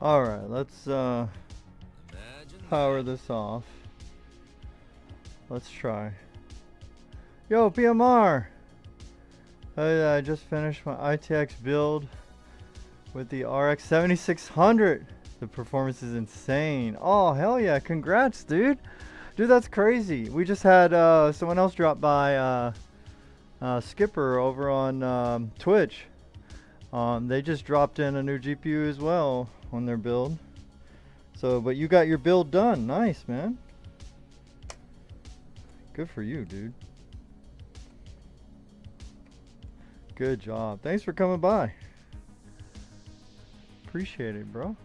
Alright, let's power this off. Let's try. Yo, PMR! I just finished my ITX build with the RX 7600. The performance is insane. Oh, hell yeah. Congrats, dude. Dude, that's crazy. We just had someone else drop by, Skipper over on Twitch. They just dropped in a new GPU as well on their build. So, but you got your build done. Nice, man. Good for you, dude. Good job. Thanks for coming by. Appreciate it, bro.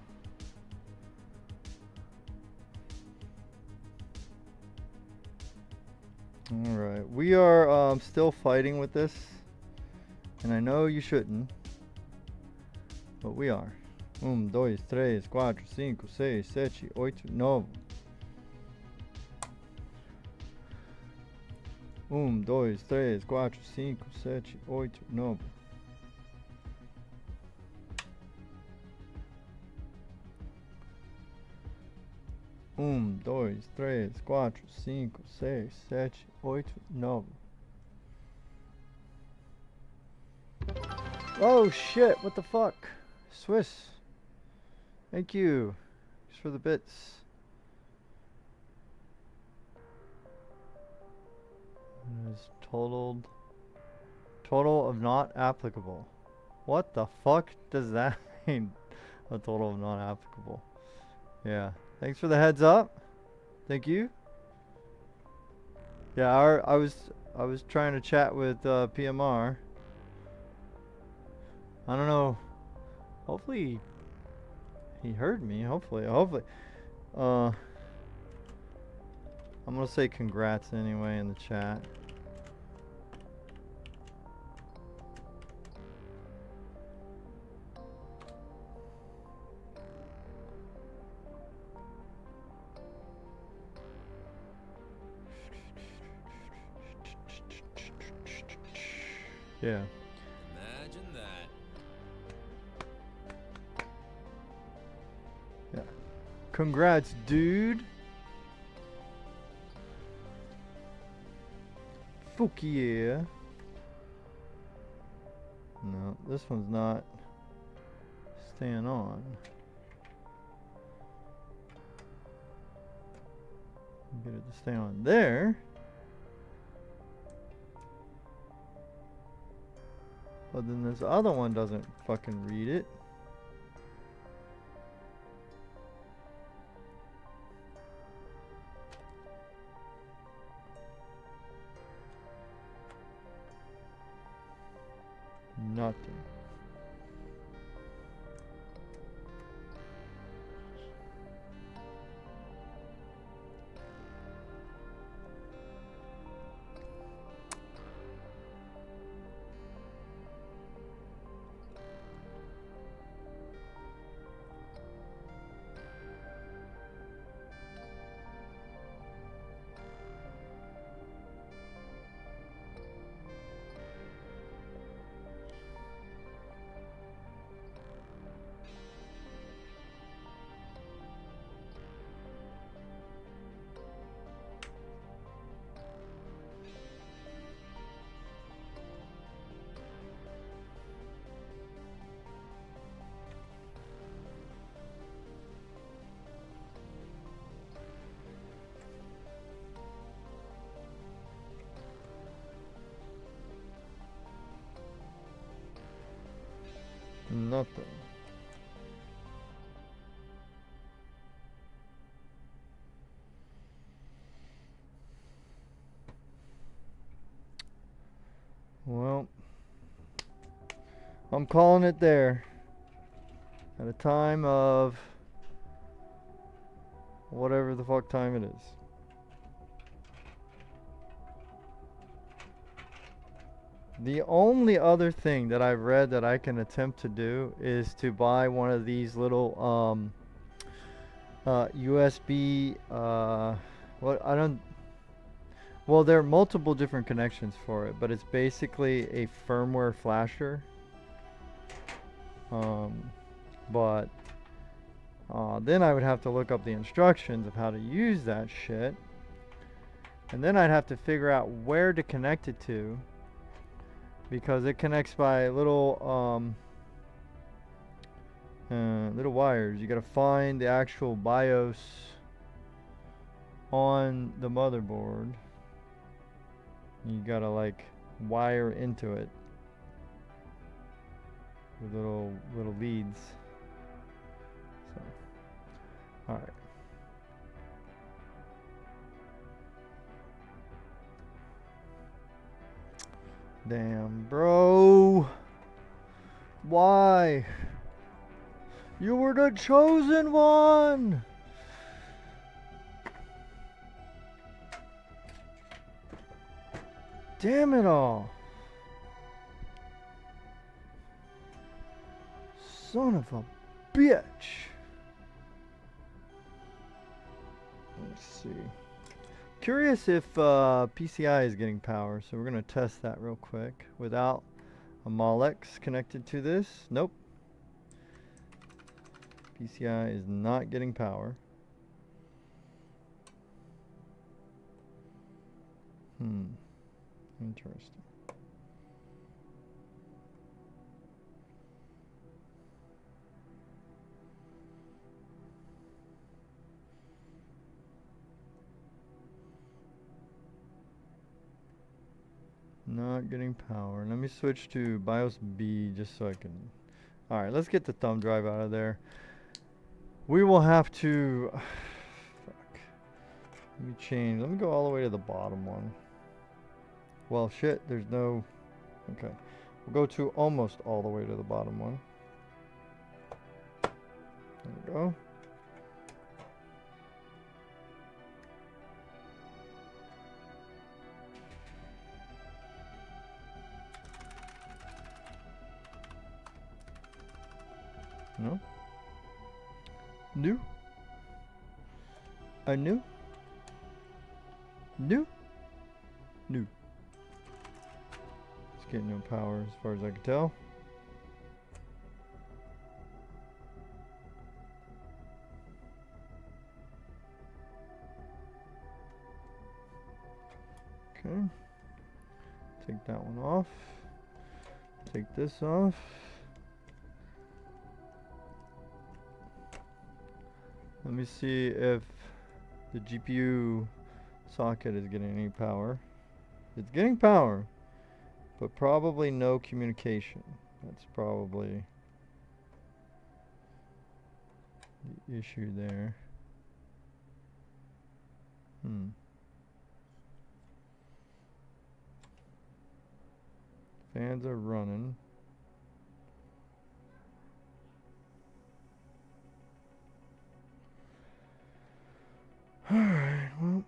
Alright, we are still fighting with this. And I know you shouldn't. But we are. 1, 2, 3, 4, 5, 6, 7, 8, 9. 1, 2, 3, 4, 5, 6, 7, 8, 9. Um, dois, três, quatro, cinco, seis, sete, oito, nove. Oh shit, what the fuck? Swiss. Thank you. Thanks for the bits. It is totaled. Total of not applicable. What the fuck does that mean? A total of non-applicable. Yeah. Thanks for the heads up. Thank you. Yeah, I was trying to chat with PMR. I don't know. Hopefully he heard me. Hopefully. Uh, I'm gonna say congrats anyway in the chat. Yeah. Imagine that. Yeah. Congrats, dude. Fuck yeah. No, this one's not staying on. Get it to stay on there. But then this other one doesn't fucking read it. Nothing. Nothing. Well, I'm calling it there. At a time of whatever the fuck time it is. The only other thing that I've read that I can attempt to do is to buy one of these little USB what I don't well, there are multiple different connections for it, but it's basically a firmware flasher. But then I would have to look up the instructions of how to use that shit. And then I'd have to figure out where to connect it to, because it connects by little little wires. You gotta find the actual BIOS on the motherboard. You gotta like wire into it with little leads. So, all right. Damn, bro. Why? You were the chosen one. Damn it all. Son of a bitch. Let's see. Curious if PCI is getting power, so we're going to test that real quick without a Molex connected to this. Nope. PCI is not getting power. Interesting. No, Not getting power. Let me switch to BIOS B just so I can... Alright, let's get the thumb drive out of there. We will have to... Fuck. Let me change. Let me go all the way to the bottom one. Well, shit, there's no... Okay. We'll go to almost all the way to the bottom one. There we go. No. New. I knew. New. New. It's getting no power as far as I can tell. Okay. Take that one off. Take this off. Let me see if the GPU socket is getting any power. It's getting power, but probably no communication. That's probably the issue there. Fans are running. Alright, well.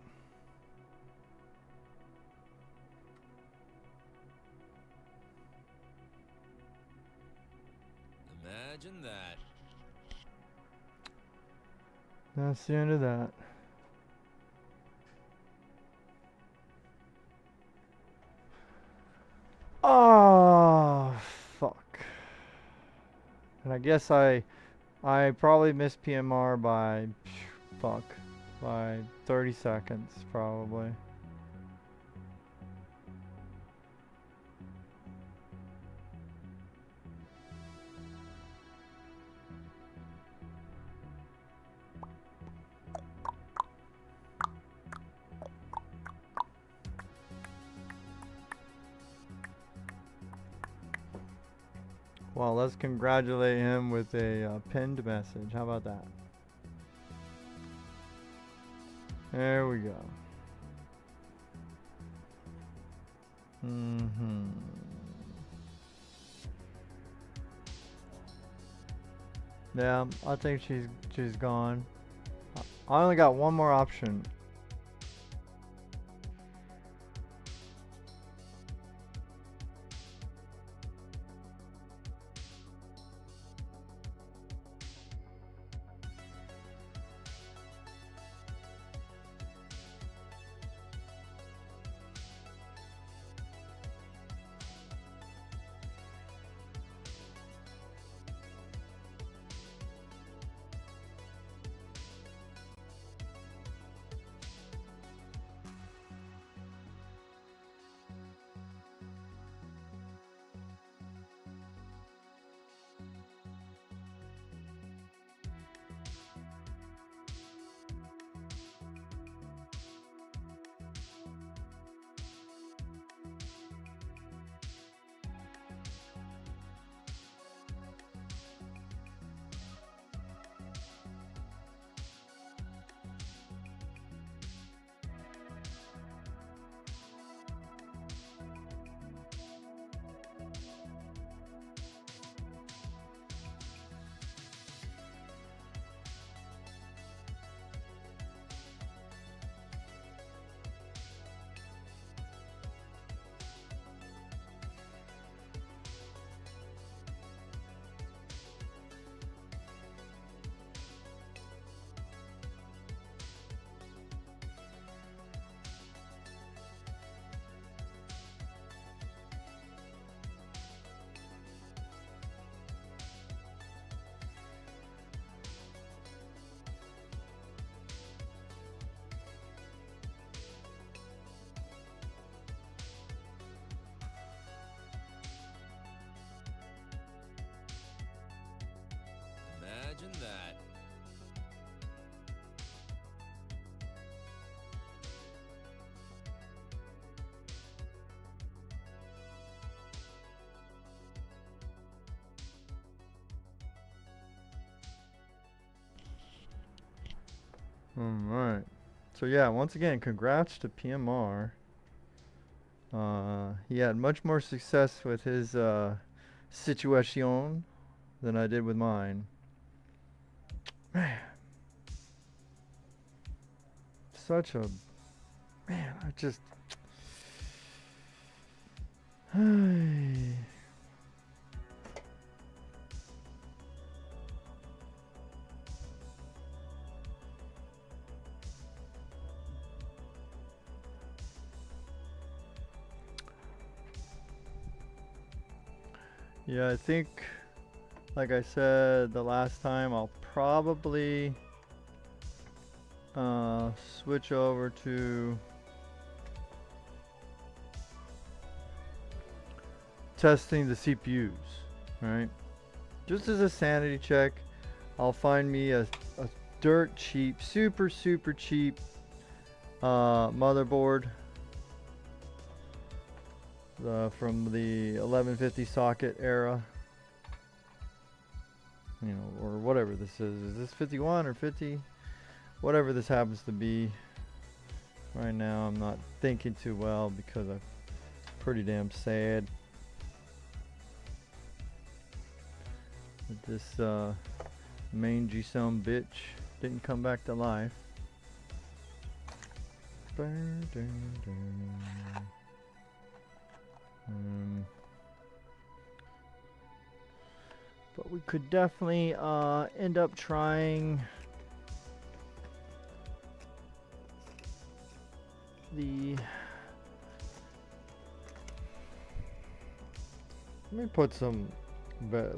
Imagine that. That's the end of that. Oh, fuck. And I guess I probably missed PMR by, fuck, by 30 seconds, probably. Well, let's congratulate him with a pinned message. How about that? There we go. Yeah, I think she's gone. I only got one more option. Imagine that. Alright. So yeah, once again, congrats to PMR. He had much more success with his situation than I did with mine. Man. Such a... Man, I just... Yeah, I think, like I said the last time, I'll probably switch over to testing the CPUs, right? Just as a sanity check, I'll find me a dirt cheap, super cheap motherboard from the 1150 socket era, you know, or whatever this is. Is this 51 or 50? Whatever this happens to be. Right now I'm not thinking too well because I'm pretty damn sad. This mangy son bitch didn't come back to life. But we could definitely end up trying the... Let me put some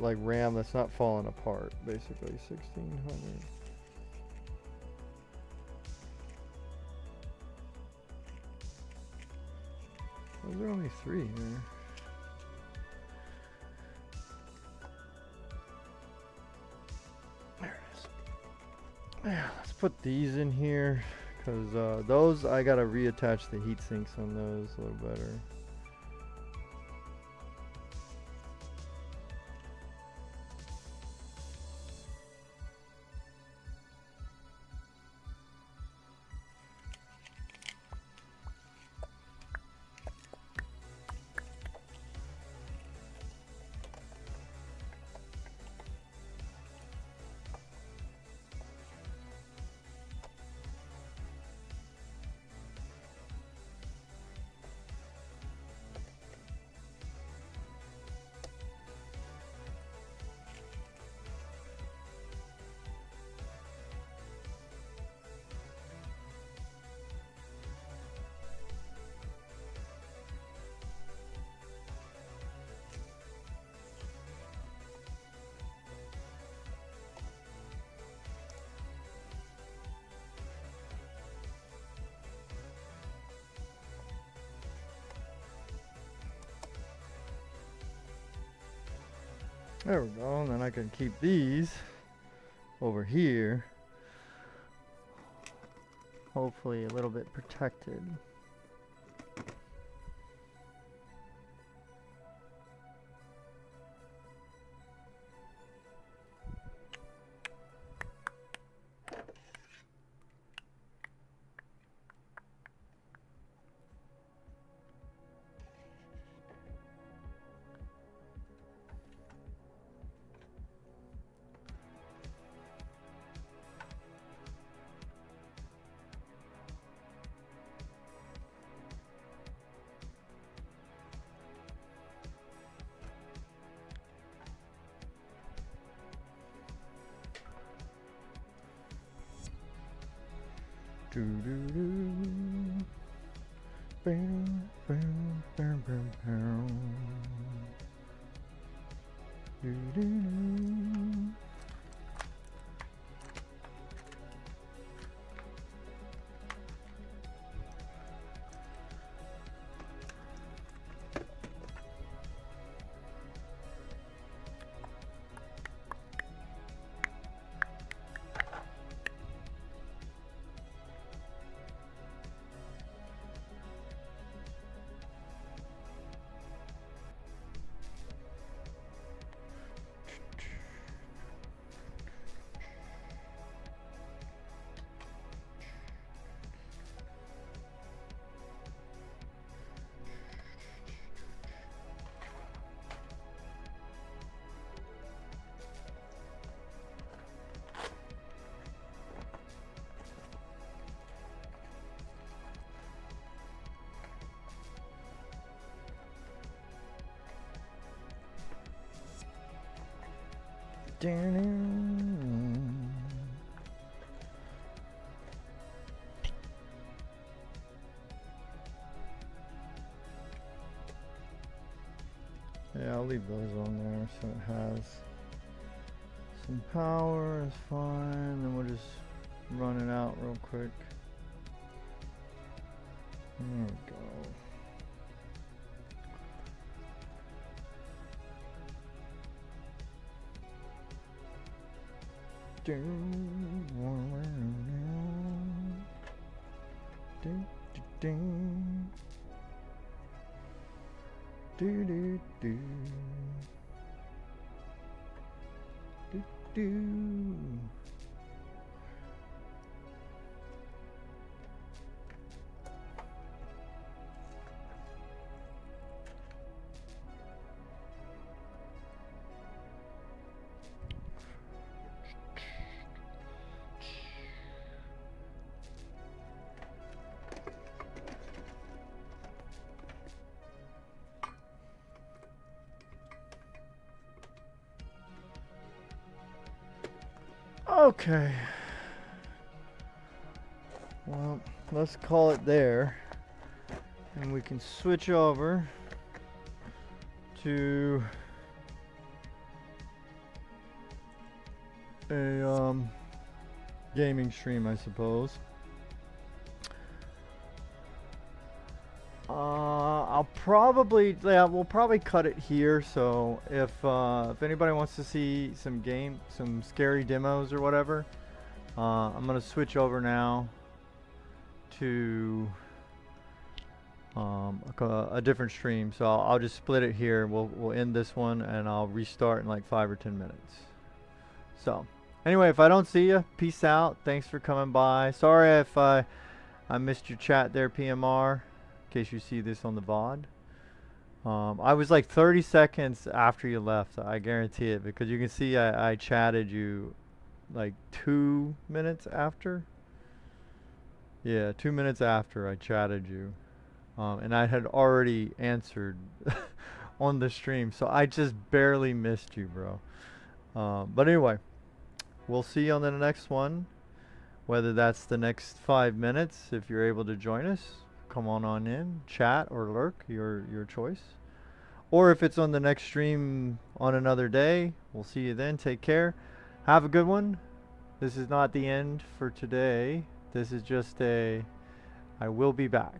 like RAM that's not falling apart, basically 1600. Those are only 3 here. There it is. Yeah, let's put these in here because those I gotta reattach the heat sinks on those a little better. There we go, and then I can keep these over here, hopefully a little bit protected. Yeah, I'll leave those on there so it has some power. Is fine. Then we'll just run it out real quick. There we go. Okay. Well, let's call it there. And we can switch over to a gaming stream, I suppose. We'll probably cut it here. So if anybody wants to see some scary demos or whatever, I'm gonna switch over now to a different stream. So I'll just split it here. We'll end this one and I'll restart in like 5 or 10 minutes. So anyway, if I don't see you, peace out. Thanks for coming by. Sorry if I missed your chat there, PMR. In case you see this on the VOD. I was like 30 seconds after you left, I guarantee it, because you can see I chatted you like 2 minutes after. Yeah, 2 minutes after I chatted you. And I had already answered on the stream, so I just barely missed you, bro. But anyway, we'll see you on the next one, whether that's the next 5 minutes if you're able to join us. Come on in, chat or lurk, your choice. Or if it's on the next stream on another day, we'll see you then. Take care. Have a good one. This is not the end for today. This is just I will be back.